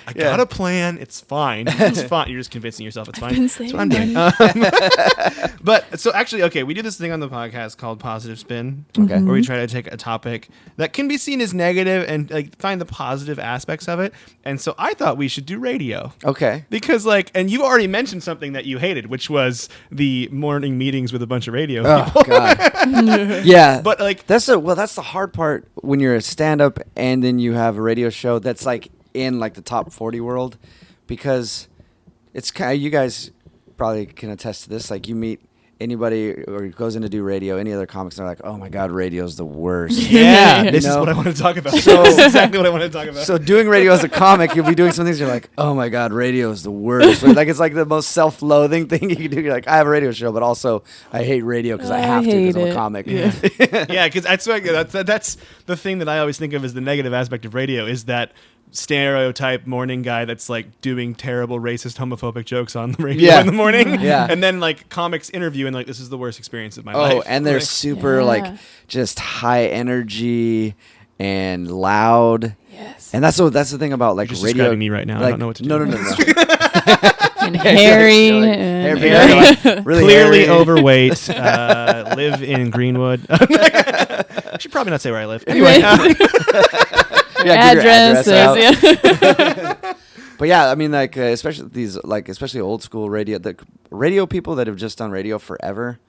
I got a plan. It's fine. It's fine. You're just convincing yourself it's fine. been That's what I'm saving doing. But so actually, okay, we do this thing on the podcast called Positive Spin, Okay. where we try to take a topic that can be seen as negative and like find the positive aspects of it. And so I thought we should do radio. Okay. Because and you already mentioned something that you hated, which was the morning meetings with a bunch of radio Oh people. God. Yeah. But like, that's the hard part when you're a stand-up and then you have a radio show that's like in like the top 40 world, because it's kind of, you guys probably can attest to this. Like, you meet anybody or goes in to do radio, any other comics, and they're like, oh my God, radio's the worst. yeah, You this is know? what I want to talk about. So- This is exactly what I want to talk about. So doing radio as a comic, you'll be doing some things, you're like, oh my God, radio is the worst. Like, it's like the most self-loathing thing you can do. You're like, I have a radio show, but also I hate radio because I I have to because hate I'm a it. comic. Yeah. Yeah, because that's the thing that I always think of as the negative aspect of radio is that stereotype morning guy that's like doing terrible racist homophobic jokes on the radio Yeah. in the morning. Yeah. And then like comics interview and like, this is the worst experience of my Oh, life. and they're Like, super Yeah. like just high energy and loud. Yes. And that's the thing about like You're just radio. describing me right now. I Like, don't know what to do. No. And hairy. You're like, and- hairy, like, really Clearly hairy. overweight, live in Greenwood. I should probably not say where I live. Anyway, Yeah, give your address. out. Yeah. But yeah, I mean, like especially old school radio, the radio people that have just done radio forever.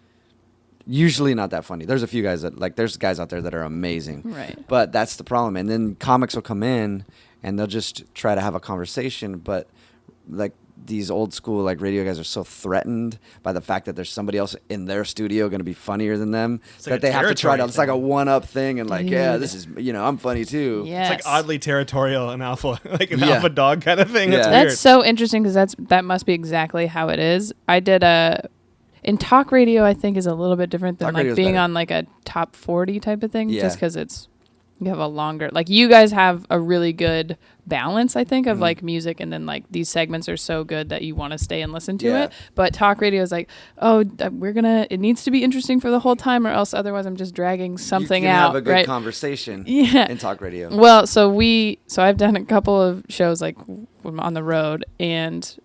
Usually not that funny. There's a few guys there's guys out there that are amazing. Right. But that's the problem. And then comics will come in and they'll just try to have a conversation, but like these old school like radio guys are so threatened by the fact that there's somebody else in their studio going to be funnier than them It's like that a they have to try to. territory It's like a thing. one-up thing, and like, yeah, Dude. this is, I'm funny too. Yes. it's like oddly territorial and alpha, like an Yeah. alpha dog kind of thing. That's Yeah. weird. That's so interesting because that must be exactly how it is. I did in talk radio, I think is a little bit different than Talk like radio's being better. on like a top 40 type of thing, Yeah. just because it's you have a longer, like you guys have a really good balance, I think, of like music, and then like these segments are so good that you want to stay and listen to it. But talk radio is like, it needs to be interesting for the whole time, or else otherwise I'm just dragging something you can out. have a good right? conversation in talk radio. Well, so I've done a couple of shows like on the road, and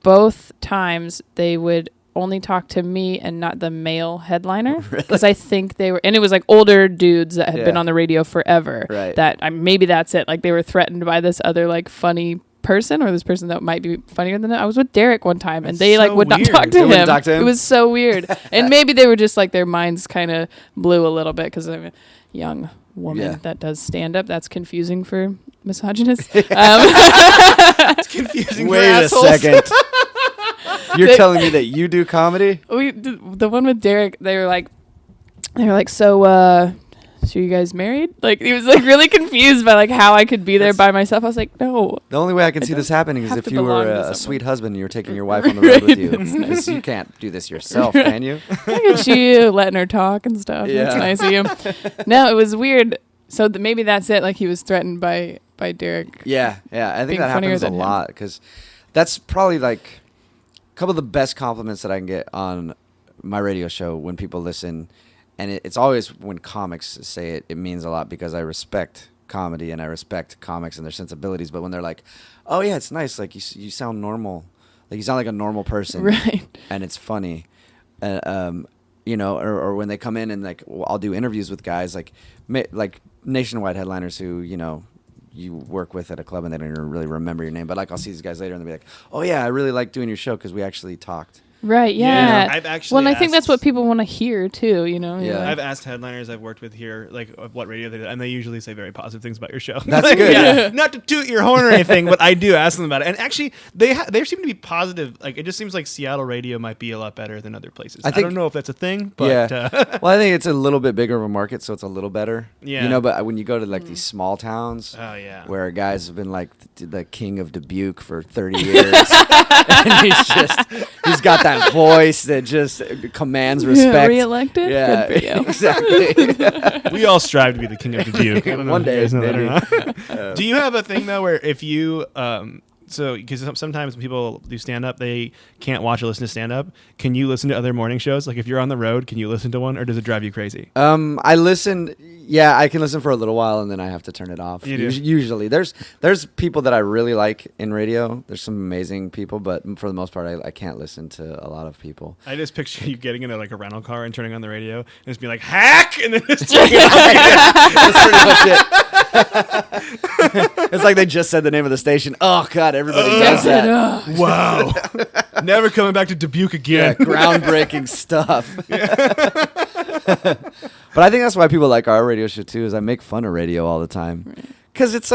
both times they would only talk to me and not the male headliner, because I think they were, and it was like older dudes that had been on the radio forever. Right. That maybe that's it. Like they were threatened by this other like funny person, or this person that might be funnier than them. I was with Derek one time, and they like would not talk to him. It was so weird. And maybe they were just like their minds kind of blew a little bit, because I'm a young woman that does stand up. That's confusing for misogynists. It's confusing. Wait a second. You're telling me that you do comedy? The one with Derek, they were like, so you guys married? Like, he was like really confused by like how I could be there by myself. I was like, no. The only way I can see this happening is if you were a sweet husband and you were taking your wife on the road with you. Because you can't do this yourself, can you? Look at you letting her talk and stuff. Yeah. That's nice of you. No, it was weird. So maybe that's it. Like he was threatened by Derek. Yeah. I think that happens a lot, because that's probably like a couple of the best compliments that I can get on my radio show when people listen. And it's always when comics say it, it means a lot, because I respect comedy and I respect comics and their sensibilities. But when they're like, oh, yeah, it's nice. Like, you sound normal. Like, you sound like a normal person. Right. And it's funny. Or when they come in and, like, I'll do interviews with guys, like nationwide headliners who, you work with at a club and they don't even really remember your name. But, like, I'll see these guys later and they'll be like, oh, yeah, I really like doing your show because we actually talked. Right, yeah. I've actually well, and I think that's what people want to hear, too, Yeah. I've asked headliners I've worked with here, like, what radio they do, and they usually say very positive things about your show. That's good. Yeah. Not to toot your horn or anything, but I do ask them about it. And actually, they seem to be positive. Like, it just seems like Seattle radio might be a lot better than other places. I don't know if that's a thing, but... Yeah. Well, I think it's a little bit bigger of a market, so it's a little better. Yeah. But when you go to, like, these small towns... Oh, yeah. Where guys have been, like, the king of Dubuque for 30 years. And he's got that voice that just commands respect. Re-elected? Yeah, good for you. Exactly. We all strive to be the king of Dubuque. I don't know One if you day, guys know that or maybe. not. Do you have a thing though where if you because sometimes when people do stand up, they can't watch or listen to stand up. Can you listen to other morning shows? Like if you're on the road, can you listen to one, or does it drive you crazy? I listen. Yeah, I can listen for a little while and then I have to turn it off. You do? Usually, there's people that I really like in radio. There's some amazing people, but for the most part, I can't listen to a lot of people. I just picture you getting into like a rental car and turning on the radio and just being like hack, and then just turning it off. That's pretty much it. It's like they just said the name of the station. Oh God, everybody does that. Wow. Never coming back to Dubuque again. Yeah, groundbreaking stuff. But I think that's why people like our radio show too. Is I make fun of radio all the time, because it's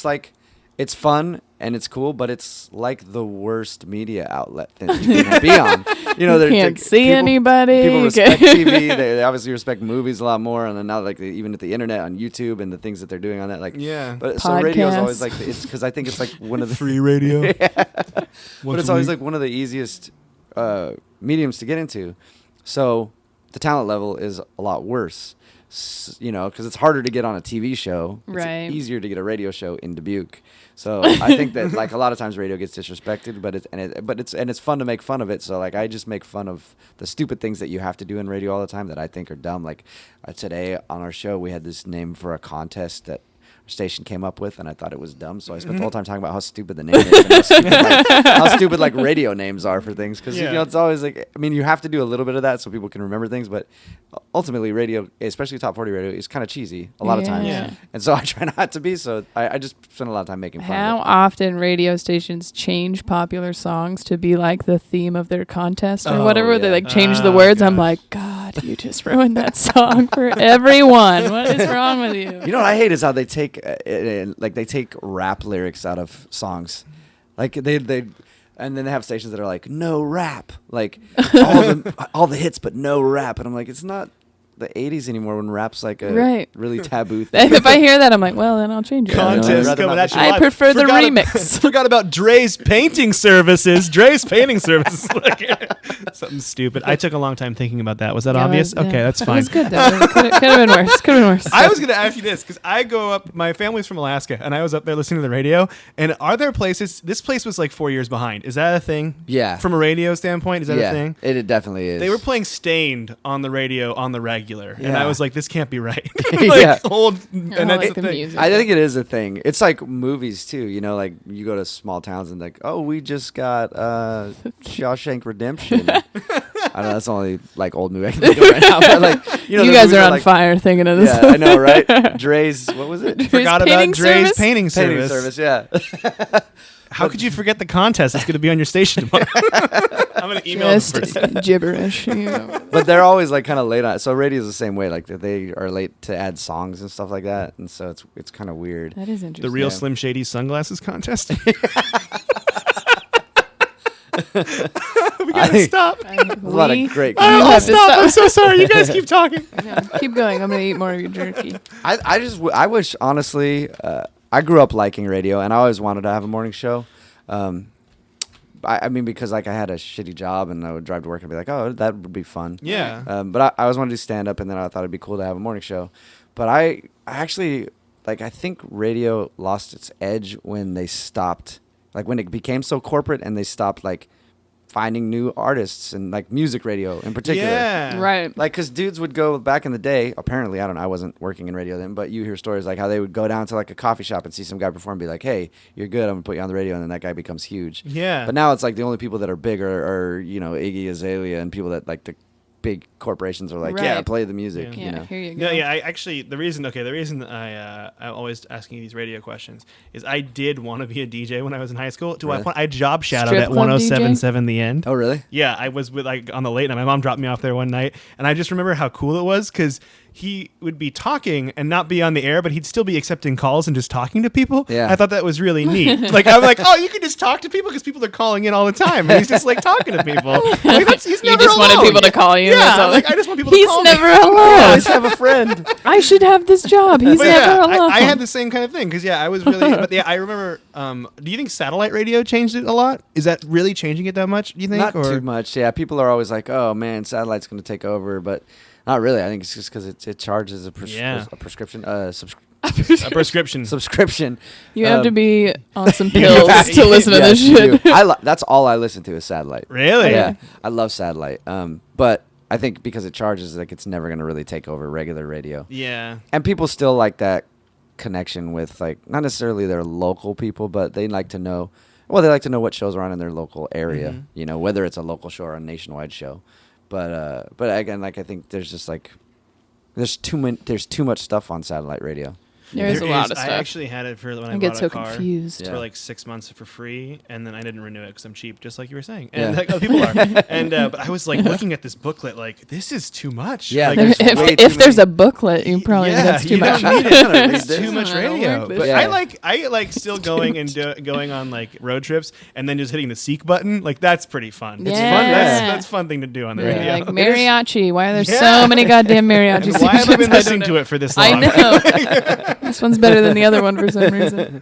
like it's fun and it's cool, but it's like the worst media outlet that you can be on. You can't see anybody. People respect TV. They obviously respect movies a lot more, and then now even at the internet on YouTube and the things that they're doing on that. Like, yeah. But so radio is always like it's because I think it's like one of the free radio. Yeah. But it's always like one of the easiest mediums to get into. So the talent level is a lot worse. Because it's harder to get on a TV show. It's easier to get a radio show in Dubuque. So I think that like a lot of times radio gets disrespected, but it's fun to make fun of it. So like I just make fun of the stupid things that you have to do in radio all the time that I think are dumb. Like today on our show we had this name for a contest that our station came up with, and I thought it was dumb. So I spent the whole time talking about how stupid the name is, and how stupid like radio names are for things. Because it's always like, I mean, you have to do a little bit of that so people can remember things, but ultimately radio, especially top 40 radio, is kind of cheesy a lot of times. Yeah. And so I try not to be. So I just spend a lot of time making fun of it. How often radio stations change popular songs to be like the theme of their contest or whatever? Yeah. They like change the words. Gosh. I'm like, God, you just ruined that song for everyone. What is wrong with you? You know what I hate is how they take rap lyrics out of songs, like they and then they have stations that are like no rap, like all the hits but no rap, and I'm like, it's not the 80s anymore when rap's like a really taboo thing. If I hear that, I'm like, well, then I'll change it. Contest coming at you live. I prefer the remix. Forgot about Dre's painting services. Dre's painting services. Something stupid. I took a long time thinking about that. Was that obvious? Okay, that's fine. It was good though. Could have been worse. Could have been worse. I was going to ask you this because I go up. My family's from Alaska, and I was up there listening to the radio. And are there places? This place was like 4 years behind. Is that a thing? Yeah. From a radio standpoint, is that a thing? It definitely is. They were playing Stained on the radio on the regular, Yeah. and I was like, "This can't be right." Old, and that's the thing. Music. I think it is a thing. It's like movies too. You know, like you go to small towns and like, oh, we just got Shawshank Redemption. I don't know. That's only like old movie I can think of right now. But like, you guys are on fire thinking of this. Yeah, I know, right? Dre's, what was it? Forgot about Dre's painting service. Yeah. How could you forget the contest? It's going to be on your station tomorrow. I'm going to email just this person. gibberish. But they're always like kind of late on. So radio's the same way. Like they are late to add songs and stuff like that, and so it's kind of weird. That is interesting. The real Slim Shady sunglasses contest. We gotta stop. A lot of great. I'll stop. I'm so sorry. You guys keep talking. No, keep going. I'm gonna eat more of your jerky. I wish honestly. I grew up liking radio, and I always wanted to have a morning show. I mean, because like I had a shitty job, and I would drive to work and be like, "Oh, that would be fun." Yeah. But I always wanted to do stand up, and then I thought it'd be cool to have a morning show. But I actually like I think radio lost its edge when they stopped, like when it became so corporate, and they stopped like finding new artists and like music radio in particular. Yeah. Right. Like, because dudes would go back in the day, apparently, I don't know, I wasn't working in radio then, but you hear stories like how they would go down to like a coffee shop and see some guy perform and be like, hey, you're good, I'm going to put you on the radio, and then that guy becomes huge. Yeah. But now it's like the only people that are big are you know, Iggy Azalea and people that like the big corporations are like, yeah, play the music. Yeah. You know? Here you go. Yeah. I actually the reason I'm always asking you these radio questions is I did want to be a DJ when I was in high school. To what point I job shadowed Strip at club 107.7 The End. Oh, really? Yeah, I was with like on the late night. My mom dropped me off there one night, and I just remember how cool it was because he would be talking and not be on the air, but he'd still be accepting calls and just talking to people. Yeah. I thought that was really neat. Like I'm like, oh, you can just talk to people because people are calling in all the time, and he's just like talking to people. Like, he's You never just alone. wanted people to call you. Yeah, That's like I just want people to He's call never me. I alone. always have a friend. I should have this job. He's But never yeah, alone. I had the same kind of thing because I was really. But yeah, I remember. Do you think satellite radio changed it a lot? Is that really changing it that much? Do you think? Not too much. Yeah, people are always like, oh man, satellite's going to take over, but not really. I think it's just because it charges a prescription. A prescription. Subscription. You have to be on some You pills have to listen to this you shit. do. That's all I listen to is satellite. Really? Yeah, I love satellite. But I think because it charges, like it's never going to really take over regular radio. Yeah. And people still like that connection with like not necessarily their local people, but they like to know. Well, they like to know what shows are on in their local area. Mm-hmm. You know, whether it's a local show or a nationwide show. But again, like I think there's just like there's too much stuff on satellite radio. There is a lot of I stuff. actually had it for when I I bought get a so car confused. Yeah. for like 6 months for free, and then I didn't renew it because I'm cheap, just like you were saying. Yeah. And like other people are. And but I was like looking at this booklet, like this is too much. Yeah, like, there's way too If there's many- a booklet, you probably that's too you much. don't need it. It's too much I don't radio. like this. But Yeah. I like still going and going on like road trips and then just hitting the seek button. Like that's pretty fun. It's Yeah. fun. That's a fun thing to do on the radio. Like mariachi. Why are there Yeah. so many goddamn mariachi And why have I stations? been listening to it for this long? I know. This one's better than the other one for some reason.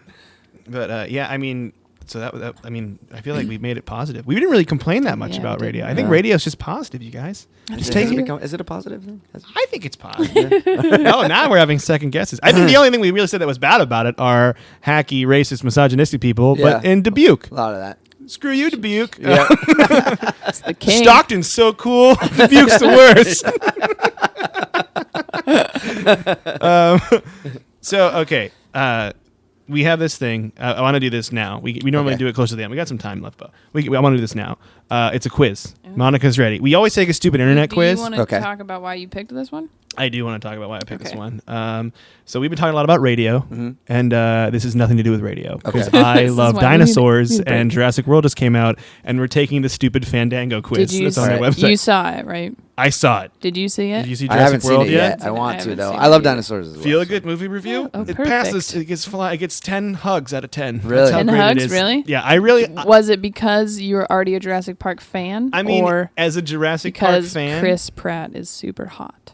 But yeah, I mean, so that I mean, I feel like we made it positive. We didn't really complain that much Yeah, about we radio. didn't. I think No. radio is just positive, you guys. Is take it, it. is it a positive thing? I think it's positive. Oh, now we're having second guesses. I think the only thing we really said that was bad about it are hacky, racist, misogynistic people. Yeah. But in Dubuque, A lot of that. screw you, Dubuque. Yeah. It's the king. Stockton's so cool. Dubuque's the worst. So okay, we have this thing. I want to do this now. We normally do it close to the end. We got some time left, but I want to do this now. It's a quiz. Monica's ready. We always take a stupid internet quiz. Do you want to Okay. talk about why you picked this one? I do want to talk about why I picked this Okay. one. So we've been talking a lot about radio, and this has nothing to do with radio because Okay. I This is love why we need dinosaurs, a break. and Jurassic World just came out, and we're taking the stupid Fandango quiz Did you that's on our see- website. You saw it, right? I saw it. Did you see it? Did you see I haven't Jurassic World seen it yet? yet. I want to, though. seen I love it either. dinosaurs as well. Feel a good movie review? Oh, It perfect. passes. It gets 10 hugs out of 10. Really? That's how 10 great hugs? it is. Really? Yeah, I really. Was it because you were already a Jurassic Park fan? I mean, or as a Jurassic Park because fan, Chris Pratt is super hot?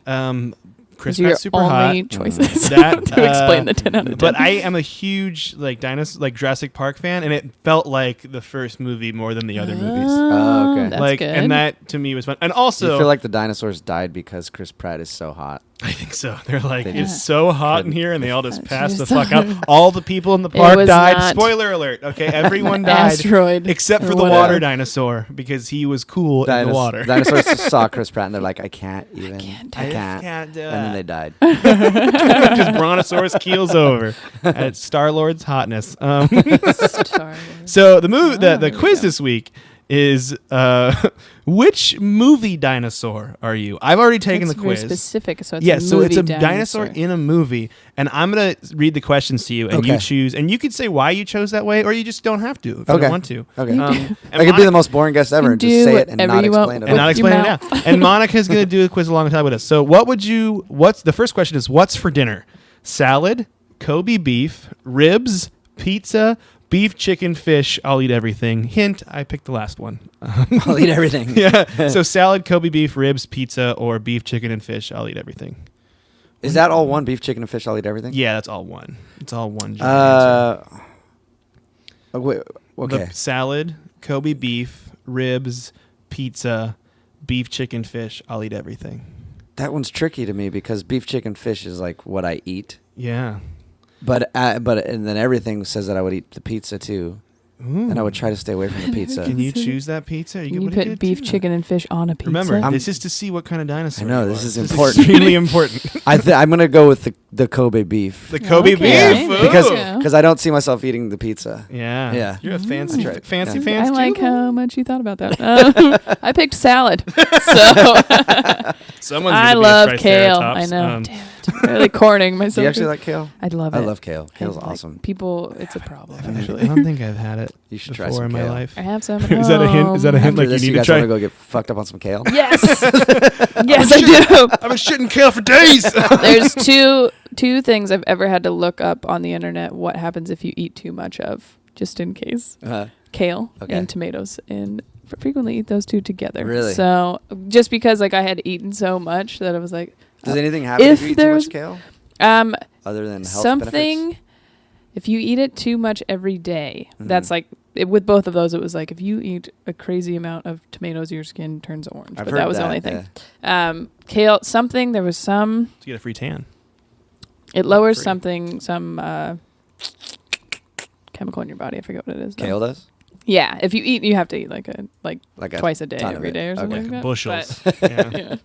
Chris Your Pratt's super only hot. choices That, to explain the 10 out of 10. But I am a huge Jurassic Park fan, and it felt like the first movie more than the other movies. Oh, okay. That's good. And that to me was fun. And Do also, you feel like the dinosaurs died because Chris Pratt is so hot? I think so. They're like, They it's did. so hot in here, and they all just passed the just- fuck out. All the people in the park was died. not Spoiler alert. Okay, everyone died asteroid except or for the whatever. water dinosaur because he was cool in the water. Dinosaurs saw Chris Pratt and they're like, I can't even. can't I do can't. do And then they died. Just Brontosaurus keels over at Star Lord's hotness. Star Wars. So the we quiz go. this week is which movie dinosaur are you? I've already taken It's the very quiz. specific, so it's Yeah, a so movie it's a dinosaur in a movie, and I'm gonna read the questions to you, and you Okay. choose, and you could say why you chose that way, or you just don't have to if you Okay. don't want to. Okay. You and I could be the most boring guest ever You and just do say it and whatever not you want explain it. and not with your explain it now. mouth. And Monica's gonna do a quiz alongside with us. So what's the first question is what's for dinner? Salad, Kobe beef, ribs, pizza, beef, chicken, fish. I'll eat everything. Hint: I picked the last one. I'll eat everything. Yeah. So salad, Kobe beef, ribs, pizza, or beef, chicken, and fish. I'll eat everything. Is that all one? Beef, chicken, and fish? I'll eat everything? Yeah, that's all one. It's all one. giant answer. Wait, okay. The salad, Kobe beef, ribs, pizza, beef, chicken, fish. I'll eat everything. That one's tricky to me because beef, chicken, fish is like what I eat. Yeah. But and then everything says that I would eat the pizza too. And I would try to stay away from the pizza. Can you choose that pizza? Can you what do put beef, do? chicken, and fish on a pizza? Remember, this is to see what kind of dinosaur. I know, you this are. is important. Extremely important. I'm gonna go with the Kobe beef The Kobe Okay. beef. Yeah. because I don't see myself eating the pizza. Yeah. Yeah. You're a fancy, That's right. fancy Yeah. fans I like too. how much you thought about that. I picked salad. So Someone's I gonna love be a kale. I Triceratops. know. Damn it. Really corning myself. Do you actually like kale? I love it. I love kale. Kale's Like, awesome. People, it's a problem. I Actually, don't think I've had it You should try before some in my kale. life. I have some. Is that a hint? Is that a hint? After Like this, you you need to guys try. want to go get fucked up on some kale? Yes. Yes, I do. I've been shitting kale for days. There's two things I've ever had to look up on the internet. What happens if you eat too much of, just in case? Kale Okay. and tomatoes, and frequently eat those two together. Really? So just because like I had eaten so much that I was like, Does anything happen if If you eat too there's- much kale? Other than health something. benefits? If you eat it too much every day, Mhm. that's like with both of those. It was like if you eat a crazy amount of tomatoes, your skin turns orange. I've but heard that was the that, only thing. Kale, something. There was some. To get a free tan. It lowers Free. something, some chemical in your body. I forget what it is. though. Kale does? Yeah, if you eat, you have to eat like Like twice a day, ton of every it. day or something Okay. like that. Bushels. But, Yeah. yeah.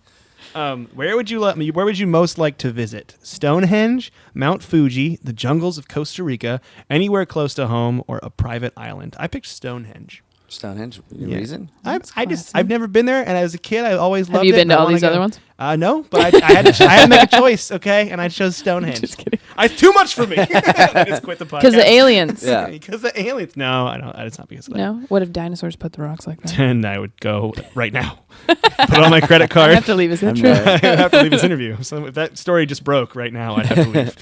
Where would you most like to visit? Stonehenge, Mount Fuji, the jungles of Costa Rica, anywhere close to home, or a private island? I picked Stonehenge. Stonehenge? Yeah. Reason? That's I've classy. never been there, and as a kid, I always loved it. Have you been and I to all wanna these go. other ones? No, but I had to make a choice, okay, and I chose Stonehenge. Just kidding. It's too much for me. I just quit the podcast. Because the aliens. Yeah. Because the aliens. No, I don't. It's not because of that. No. What if dinosaurs put the rocks like that? And I would go right now. Put on my credit I card. have to leave. Is that I'm true? there. I have to leave this interview. So if that story just broke right now, I'd have to leave.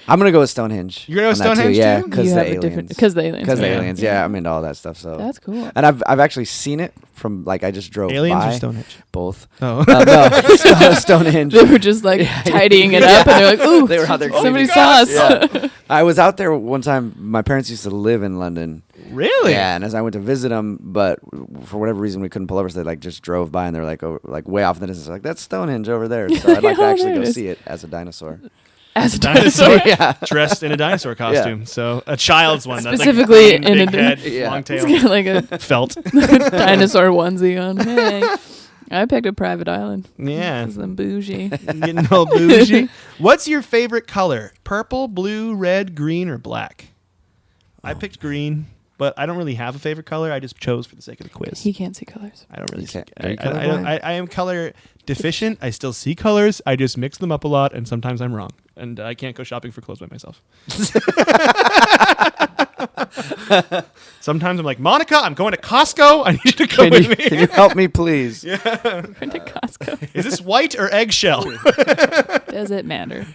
I'm going to go with Stonehenge. You're gonna go on that Stonehenge Yeah, too? because You the have a aliens. different because the aliens. Because the Yeah. aliens. Yeah, I'm into all that stuff. So That's cool. And I've actually seen it from like I just drove Aliens by. or Stonehenge? Both. Oh. No, Stonehenge. They were just like tidying it up, and they're like, "Ooh, They were out there somebody cleaning. saw us." Yeah. I was out there one time. My parents used to live in London. Really? Yeah, and as I went to visit them, but for whatever reason we couldn't pull over, so they like just drove by and they're like, way off in the distance, like that's Stonehenge over there. So I'd like to Oh, actually there go it is. see it as a dinosaur. As a Dinosaur. dinosaur. Yeah. Dressed in a dinosaur costume. So a child's one. That's Specifically like green, in big a- head, Yeah. long It's tail, got like a felt. dinosaur onesie on. Hey, I picked a private island. Yeah. Because I'm bougie. Getting all bougie. What's your favorite color? Purple, blue, red, green, or black? I picked green, but I don't really have a favorite color. I just chose for the sake of the quiz. He can't see colors. I don't really You see. can't- are you I don't- colorblind? I am color deficient. I still see colors. I just mix them up a lot, and sometimes I'm wrong. And I can't go shopping for clothes by myself. Sometimes I'm like, Monica, I'm going to Costco. I need you to go with me. Can you help me, please? Going to Costco. Is this white or eggshell? Does it matter?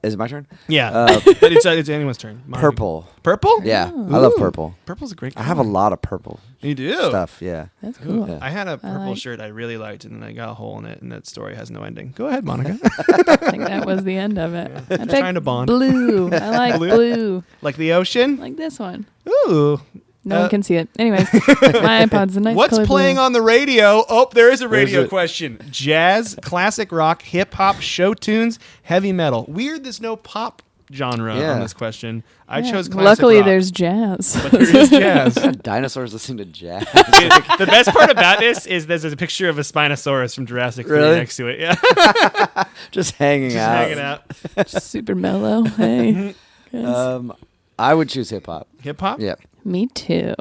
Is it my turn? Yeah, but it's anyone's turn. Monica. Purple. Purple? Yeah, Ooh. I love purple. Purple's a great color. I have a lot of purple You do? stuff. Yeah. That's cool. Yeah. I had a purple like- shirt I really liked, and then I got a hole in it, and that story has no ending. Go ahead, Monica. I think that was the end of it. I Just picked trying to bond. blue. I like blue. Like the ocean? Like this one. Ooh. No one can see it. Anyways, my iPod's a nice What's color playing blue. on the radio? Oh, there is a radio it? question. Jazz, classic rock, hip hop, show tunes, heavy metal. Weird there's no pop genre on this question. I chose classic Luckily, rock. there's jazz. But there is jazz. Dinosaurs listening to jazz. The best part about this is there's a picture of a Spinosaurus from Jurassic 3 Really? next to it. Yeah. Just hanging out. Hanging out. Just super mellow. Hey. Guys. I would choose hip hop. Hip hop? Yeah. Me too.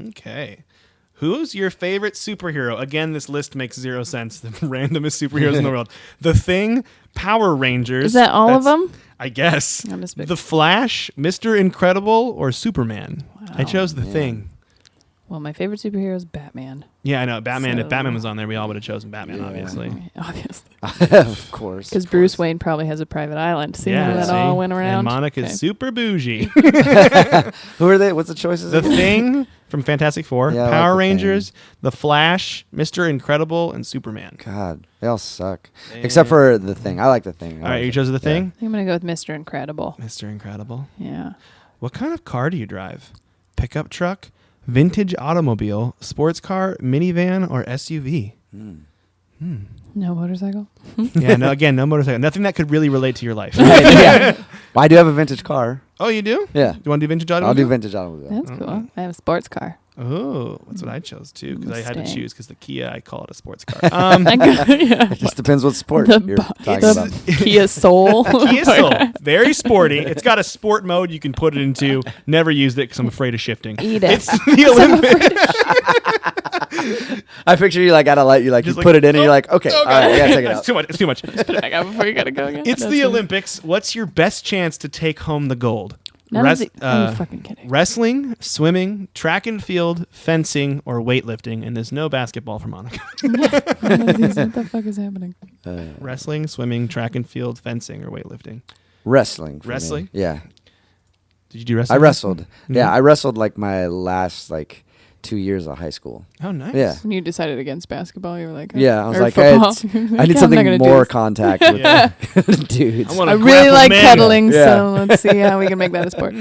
Okay. Who's your favorite superhero? Again, this list makes zero sense. The randomest superheroes in the world. The Thing, Power Rangers. Is that all of them? I guess. I'm just big- The Flash, Mr. Incredible, or Superman? I chose The Thing. Well, my favorite superhero is Batman. Yeah, I know. Batman. If So- Batman was on there, we all would have chosen Batman, obviously. Obviously. Of course. Because Bruce Wayne probably has a private island. See how that see? all went around? And Monica's Okay. super bougie. Who are they? What's the choices? The again? Thing from Fantastic Four, Yeah, I like Power The Rangers, The Flash, Mr. Incredible, and Superman. God, they all suck. Except for The Thing. I like The Thing. All right, you chose The Thing? I think I'm going to go with Mr. Incredible. Mr. Incredible. Yeah. What kind of car do you drive? Pickup truck, vintage automobile, sports car, minivan, or SUV? No motorcycle? Yeah, no. Again, no motorcycle. Nothing that could really relate to your life. Yeah. Well, I do have a vintage car. Oh, you do? Yeah. You want to do vintage automobile? I'll do vintage automobile. That's cool. I have a sports car. Oh, that's what I chose too, because I had to Mustang. choose because the Kia, I call it a sports car. Yeah. It just depends what sport The you're bo- talking about. Kia Soul. Kia Soul, very sporty. It's got a sport mode you can put it into. Never used it because I'm afraid of shifting. Eat it. It's the Olympics. I picture you like at a light, you like Just you like, put it in and you're oh, like, okay, oh, all right, I gotta take it It's out. too much. It's too much. Put it back out before you got to go again. It's That's the funny. Olympics. What's your best chance to take home the gold? None of the- are you fucking kidding? Wrestling, swimming, track and field, fencing, or weightlifting. And there's no basketball for Monica. None of these- what the fuck is happening? Wrestling, swimming, track and field, fencing, or weightlifting. Wrestling. For me. Wrestling? Yeah. Did you do wrestling? I wrestled. Mm-hmm. Yeah, I wrestled like my last like 2 years of high school. Oh, nice. Yeah. When you decided agast basketball, you were like, Yeah, I was or like, football. I need I'm not something gonna do more this. contact with Yeah. dudes. I want I to really like men. cuddling, Yeah. so let's see how we can make that a sport.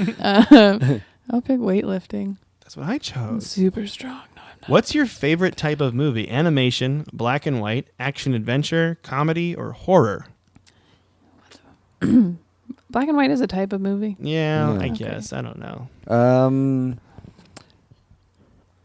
I'll pick weightlifting. That's what I I'm chose. super strong. No, I'm not. What's your favorite type of movie? Animation, black and white, action adventure, comedy, or horror? Black and white is a type of movie. Yeah, Yeah. I Okay. guess. I don't know.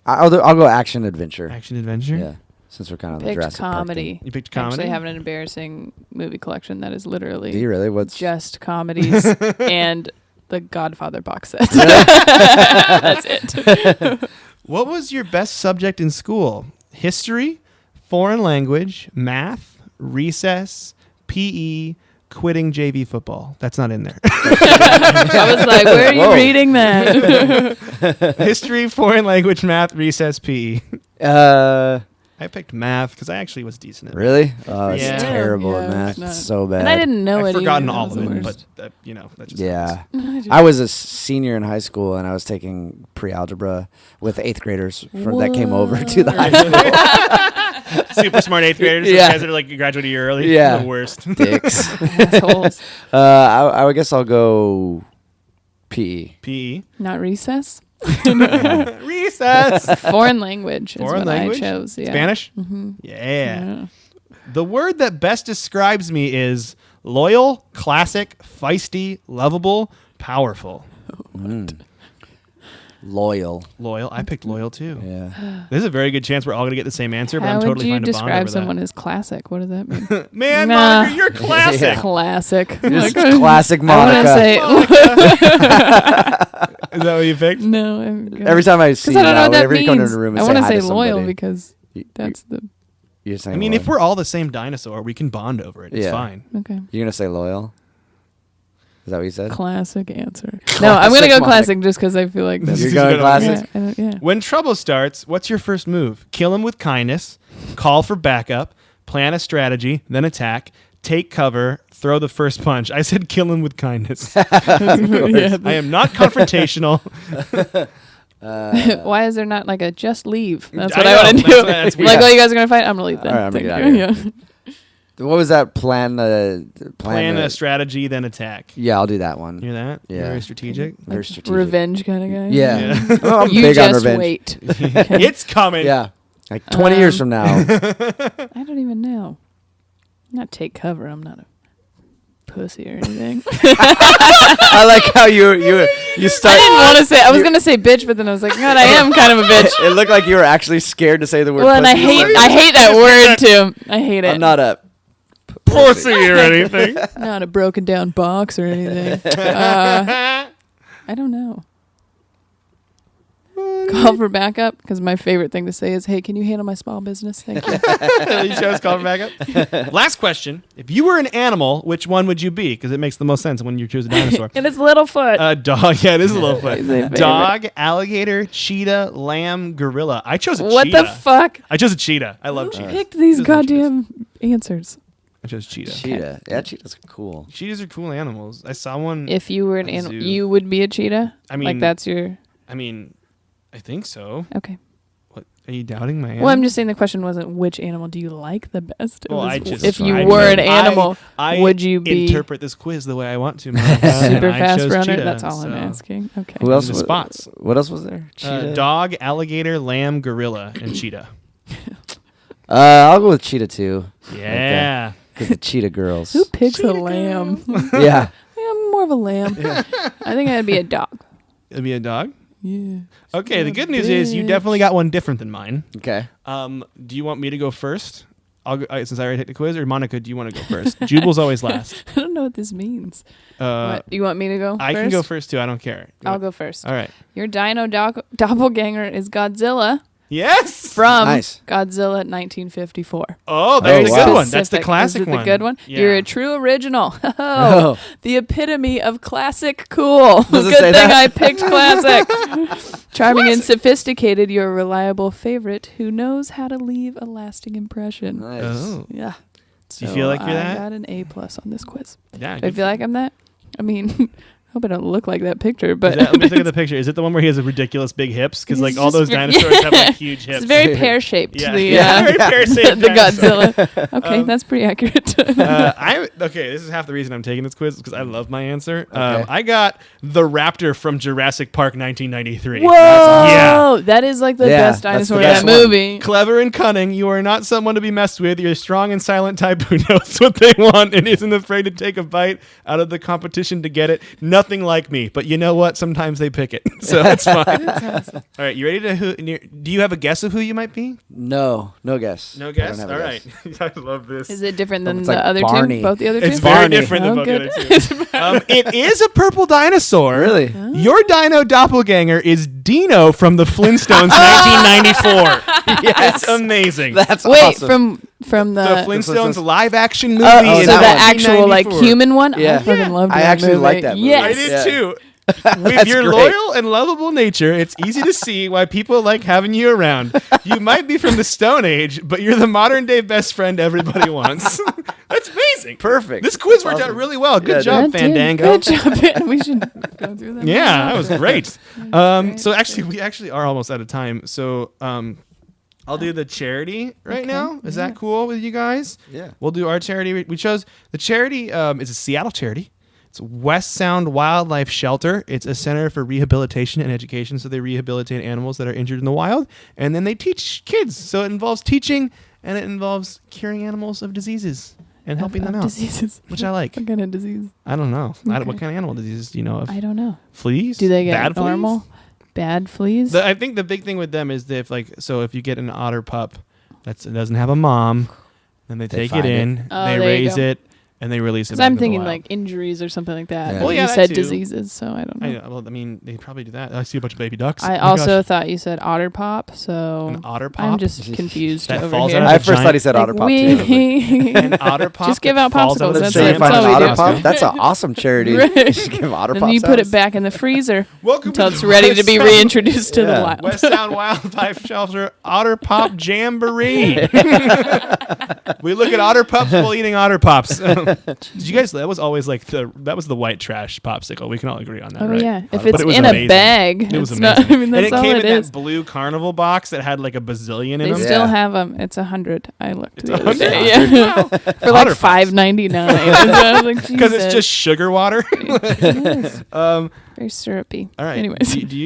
I'll go action adventure. Action adventure? Yeah, since we're kind of the Picked Jurassic Park comedy. thing. You picked I comedy? actually have an embarrassing movie collection that is literally Do you really? What's just comedies and the Godfather box set. That's it. What was your best subject in school? History, foreign language, math, recess, PE, quitting JV football. That's not in there. I was like, where are you Whoa. reading that? History, foreign language, math, recess, PE. I picked math because I actually was decent at Really? Oh, it's Yeah. terrible Yeah, in math. it's not- It's so bad. And I didn't know I've it. forgotten either. all That of was it, the but that just Yeah. happens. I was a senior in high school and I was taking pre-algebra with 8th graders that came over to the high school. Super smart 8th graders. Yeah. Those guys that are like you graduate a year early. Yeah. The worst. Dicks. assholes. I guess I'll go PE. PE. Not recess. Recess. Foreign language is Foreign what language? I chose. Yeah. Spanish? Mm-hmm. Yeah. The word that best describes me is loyal, classic, feisty, lovable, powerful. Loyal. Loyal. I picked loyal too. Yeah. There's a very good chance we're all going to get the same answer, but How I'm totally would you fine to bond describe over someone that. as classic? What does that mean? Man, Nah. Monica, you're classic. Yeah. Classic. Just Like, classic I want Monica. to say Is that what you picked? no. Every time I see Because you I don't know now, what that whenever you come to means. the room I and want say to hi say to loyal somebody, because that's the you're saying I mean, loyal. if we're all the same dinosaur, we can bond over it. It's Yeah. fine. okay. You're gonna say loyal. Is that what you said? Classic answer. No, I'm going to go classic just because I feel like that's... You're going classic? Yeah. When trouble starts, what's your first move? Kill him with kindness, call for backup, plan a strategy, then attack, take cover, throw the first punch. I said kill him with kindness. I am not confrontational. Why is there not like a just leave? That's what I want to do. Like, oh, you guys are going to fight? I'm going to leave then. All right, I'm going to get out of here. What was that plan? Plan a strategy, then attack. Yeah, I'll do that one. Hear that? Yeah. Very strategic. Like Very strategic. Revenge kind of guy. Yeah. Oh, I'm you big on just revenge. wait. It's coming. Yeah. Like 20 years from now. I don't even know. Not take cover. I'm not a pussy or anything. I like how you start. I didn't want to say. I was gonna say bitch, but then I was like, God, I am kind of a bitch. It looked like you were actually scared to say the word. Well, and pussy. I hate that word too. I hate it. I'm not a Pussy or anything. Not a broken down box or anything. I don't know. Call for backup, because my favorite thing to say is, hey, can you handle my small business? Thank you. You show us call for backup. Last question. If you were an animal, which one would you be? Because it makes the most sense when you choose a dinosaur. And it's Littlefoot. Dog. Yeah, it is a little He's foot. my Dog, alligator, cheetah, lamb, gorilla. I chose a cheetah. What the fuck? I chose a cheetah. I love Who cheetahs. picked these Cheetahs are goddamn answers? I chose cheetah. cheetah. Yeah, cheetahs are cool. Cheetahs are cool animals. I saw one. If you were an at a animal, zoo. you would be a cheetah? I mean, like that's your... I think so. Okay. What? Are you doubting my answer? Well, I'm just saying the question wasn't which animal do you like the best. It Well, was if you were an animal, would you be... interpret this quiz the way I want to. Monica, super and I fast chose runner? cheetah, That's all I'm so. asking. Okay. Who else? The spots. What else was there? Cheetah. Dog, alligator, lamb, gorilla, and cheetah. I'll go with cheetah too. Yeah. Because the cheetah girls. Who picks a lamb? Yeah. I'm more of a lamb. I think I'd be a dog. It'd be a dog? Yeah. Okay, the good news is you definitely got one different than mine. Okay. Do you want me to go first? I'll go, since I already hit the quiz, or Monica, do you want to go first? Jubal's always last. I don't know what this means. What, you want me to go I first? can go first too. I don't care. I'll go first. All right. Your dino doppelganger is Godzilla Yes. from Nice. Godzilla 1954. Oh, that's Oh, a good wow. one. That's the Specific. classic Is it one. the good one? Yeah. You're a true original. Oh. The epitome of classic cool. Does it Good say thing that? I picked classic. Charming and sophisticated, you're a reliable favorite who knows how to leave a lasting impression. Nice. Oh. Yeah. Do you feel like you're I that? got an A+ on this quiz. Yeah. Do I feel like I'm that? I mean, I hope I don't look like that picture, but Let me look at the picture. Is it the one where he has a ridiculous big hips? Because like It's all those just dinosaurs have like huge hips. it's very pear-shaped. Yeah. The, Very pear-shaped the dinosaur. Godzilla. Okay, that's pretty accurate. Okay, this is half the reason I'm taking this quiz because I love my answer. Okay. I got the raptor from Jurassic Park 1993. Whoa! Yeah. That is like the Yeah, best that's the dinosaur in that best one. movie. Clever and cunning, you are not someone to be messed with. You're a strong and silent type who knows what they want and isn't afraid to take a bite out of the competition to get it. Nothing like me, but you know what? Sometimes they pick it, so that's fine. That's awesome. All right, you ready to? Do you have a guess of who you might be? No guess. No I guess. don't All have a right, guess. I love this. Is it different than It's the like other Barney. two? Both the other two? It's very Barney. different than Oh, both the good. other two. It is a purple dinosaur. Really? Your dino doppelganger is Dino from the Flintstones 1994. Yes. It's amazing. That's Wait, awesome. from the the Flintstones live action movie. so in the that one. actual like 1994. human one? Yeah. I fucking loved I that actually movie. like that movie. Yes. I did Yeah. too. With That's your great. loyal and lovable nature, it's easy to see why people like having you around. You might be from the Stone Age, but you're the modern day best friend everybody wants. That's amazing. Perfect. This quiz worked Awesome. out really well. Good Yeah, job, That did. Fandango. Good job. We should go through that. Yeah, that was great. great. So actually, we actually are almost out of time. So I'll do the charity right Okay. now. Is that cool with you guys? Yeah. We'll do our charity. We chose the charity. It's a Seattle charity. It's West Sound Wildlife Shelter. It's a center for rehabilitation and education. So they rehabilitate animals that are injured in the wild, and then they teach kids. So it involves teaching, and it involves curing animals of diseases and helping them out, Diseases. which I like. What kind of disease? I don't know. Okay. What kind of animal diseases do you know of? I don't know. Fleas? Do they get Bad fleas? normal? Bad fleas? I think the big thing with them is if if you get an otter pup that doesn't have a mom, then they take it find in, it. Oh, they there you raise go. it, and they release it. Because I'm thinking like injuries or something like that. Yeah. Well, yeah, you that said too. diseases, so I don't know. Well, I mean, they probably do that. I see a bunch of baby ducks. I Oh my also gosh. thought you said otter pop, so An otter pop. I'm just confused That over falls here. out of I the first thought he said Like, otter pop too. An otter pop. Just give that out falls out popsicles, of the that's So it. you giant find all an we otter do. pop? That's an awesome charity. Right. Just give otter And pops then you put it out. back in the freezer Welcome until to it's the ready to be West Sound- reintroduced to the Yeah. wild. West Sound Wildlife Shelter Otter Pop Jamboree. We look at otter pups while eating otter pops. Did you guys? That was always like that was the white trash popsicle. We can all agree on that, Oh right? yeah, if But it's it was in amazing. a bag, It was it's amazing. not. I mean, and that's it all came it in is. that blue carnival box that had like a bazillion in They them. still Yeah. have them. It's 100. I looked It's the other 100? day. Yeah. Wow. For like Otter pops. $5.99. Because it's just sugar water. Very syrupy. All right. Anyways, Do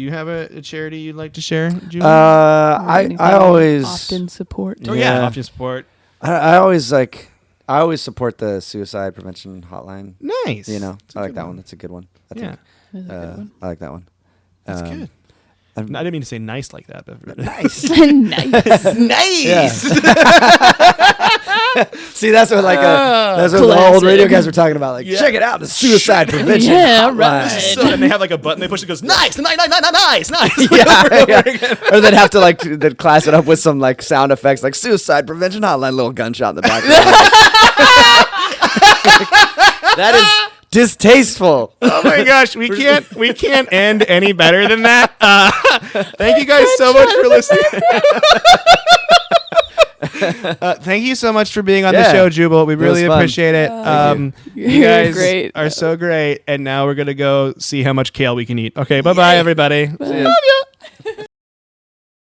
you have a charity you'd like to share, Jubal? I always often support. Oh yeah, Yeah. option support. I always support the suicide prevention hotline. Nice. You know, It's a I like good that one. That's a good one. I Yeah, think. That's a good one. I like that one. that's good. I I'm- didn't mean to say nice like that, but Nice. Nice. nice. See, that's what that's what the Classic. old radio guys were talking about. Like, Yeah. check it out, the suicide prevention Yeah, hotline. right. So then they have like a button they push. It goes nice, nice. Yeah. Or they'd have to they'd class it up with some like sound effects, like suicide prevention hotline, little gunshot in the background. That is distasteful. Oh my gosh, we can't end any better than that. Thank you guys so much for listening. Thank you so much for being on the Yeah. show, Jubal. We was really fun. appreciate it. You You're guys great. are so great. And now we're gonna go see how much kale we can eat. Okay, bye-bye, everybody. See ya. Love ya.